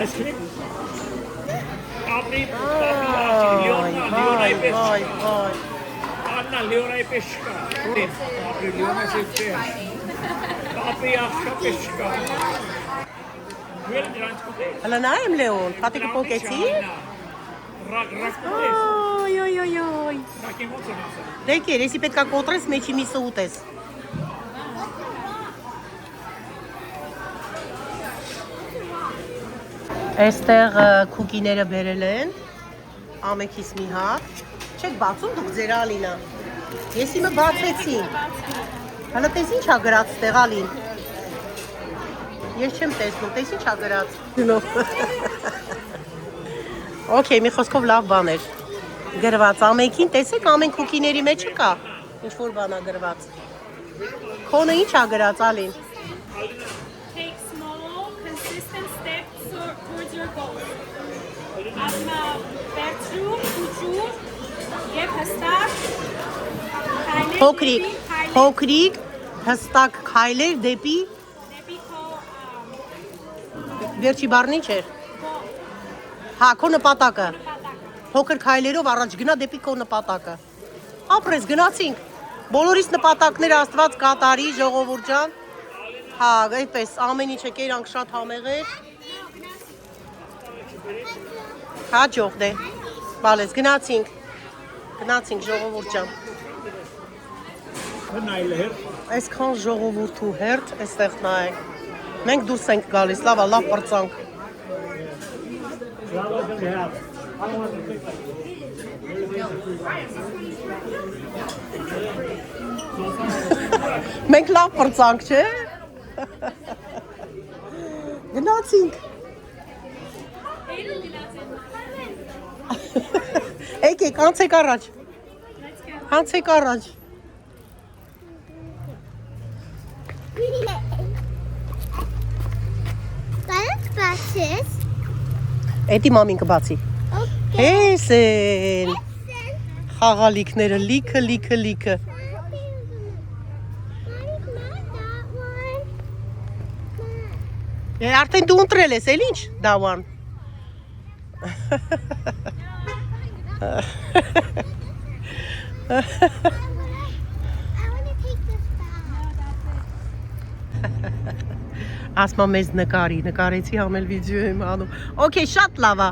Ice cream. Anna, Leona e pesca. Leona e pesca. Papi, pesca. Հələ նայեմ Լեոն, պատիկը պոկեցի։ Օյ։ Դե կեր, եսի պետքա կոտրես, մեջի միսը ուտես։ Այստեղ քուկիները բերել են, ամեքից մի հատ։ Չեք բացում դուք ձեր Ալինա։ Ես իմը բացեցի։ Հələ տես ինչ ա գրած ստեղ Ալին։ Ես չեմ տեսնում, տես ինչ ա գրած։ Okay, մի խոսքով լավ բան էր։ Գրված ամենքին, տեսեք ամեն քուկիների մեջ կա։ Ինչ որ բան ա գրված։ Քոնը ինչ ա գրած Ալին։ Take small, consistent steps towards your goals. Վերջում, ուժում եւ հստակ Փոքրիկ, հստակ քայլեր դեպի քո վերջի բառն ինչ էր։ Հա, քո նպատակը։ Փոքր քայլերով առաջ գնա դեպի քո նպատակը։ Ապրես գնացինք։ Բոլորիս նպատակները Աստված կատարի, ժողովուրդ ջան։ Հա, այդպես ամեն ինչը կերանք շատ համեղ էր։ Հաջող դե։ Բալես գնացինք ժողովուրդ ջան։ Այսքան ժողովուրդ ու հերթ այստեղ նայեք։ Մենք դուրս ենք գալիս, լավ պրծանք։ Մենք լավ պրծանք, չէ՞։ Գնացինք։ Եկեք, անցեք առաջ։ Անցեք առաջ։ Էդի մամին կբացի։ Հես են։ Խաղալիքները լիքը։ Արդեն դու ընտրել ես, էլ ինչ դավան։ Ասմա մեզ նկարեցի համել վիդեո եմ անում։ Okay, շատ լավ է։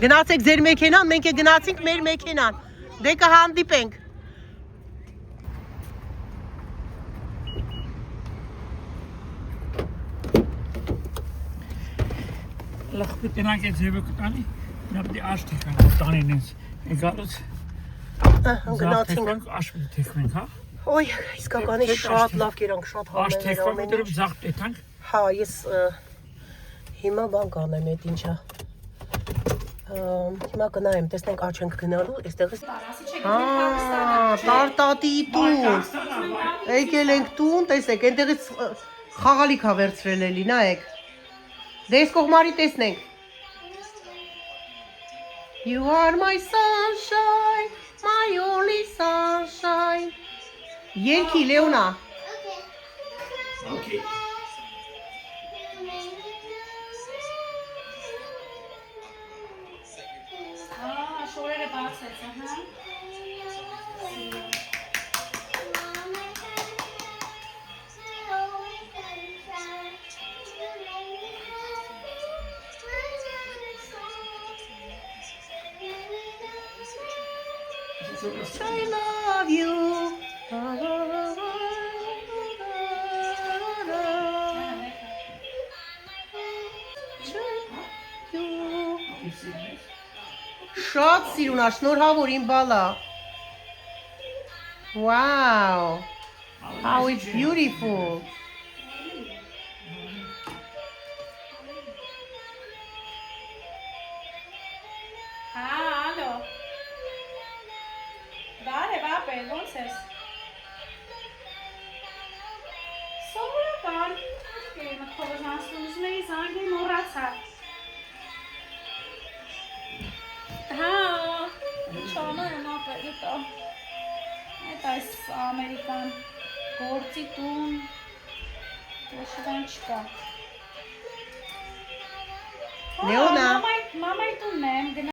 Գնացեք ձեր մեքենան, մենք է գնացինք մեր մեքենան։ Դե կհանդիպենք։ Լախպի տնակ է ձևը կտանի, նապդի աշտիք են տանին ինձ։ Եկալուց Գնացինք։ Աշպի թեքվենք, հա։ Ոյ, իսկականի շատ լավ կերանք, շատ համեղ էր ամեն ինչ։ Ձախ տեթանք։ Հա, ես հիմա բան կանեմ էդ ինչա։ Հիմա կնայեմ, տեսնենք աչ ենք գնալու, այստեղից։ Տարտատի տուն։ Եկել ենք տուն, տեսեք, այնտեղից խաղալիք ա վերցրել էլի, նայեք։ Դե այս կողմարի տեսնենք։ You are my sunshine, my only sunshine։ Երկի, Լեոնա։ Okay. շորերը բացեց, ահա։ I love you. Շատ սիրուն ա, շնորհավոր իմ բալա։ Wow. How it's beautiful. Ալո։ Բարև ապեր, ոնց ես։ Սովորական։ Մտքովս անցնում էի զանգի մոռացա։ Հա։ Էտա։ Էտ այս ամերիկան գործի տուն։ Ոչ բան չկա։ Լեոնա։ Մամայի տունն եմ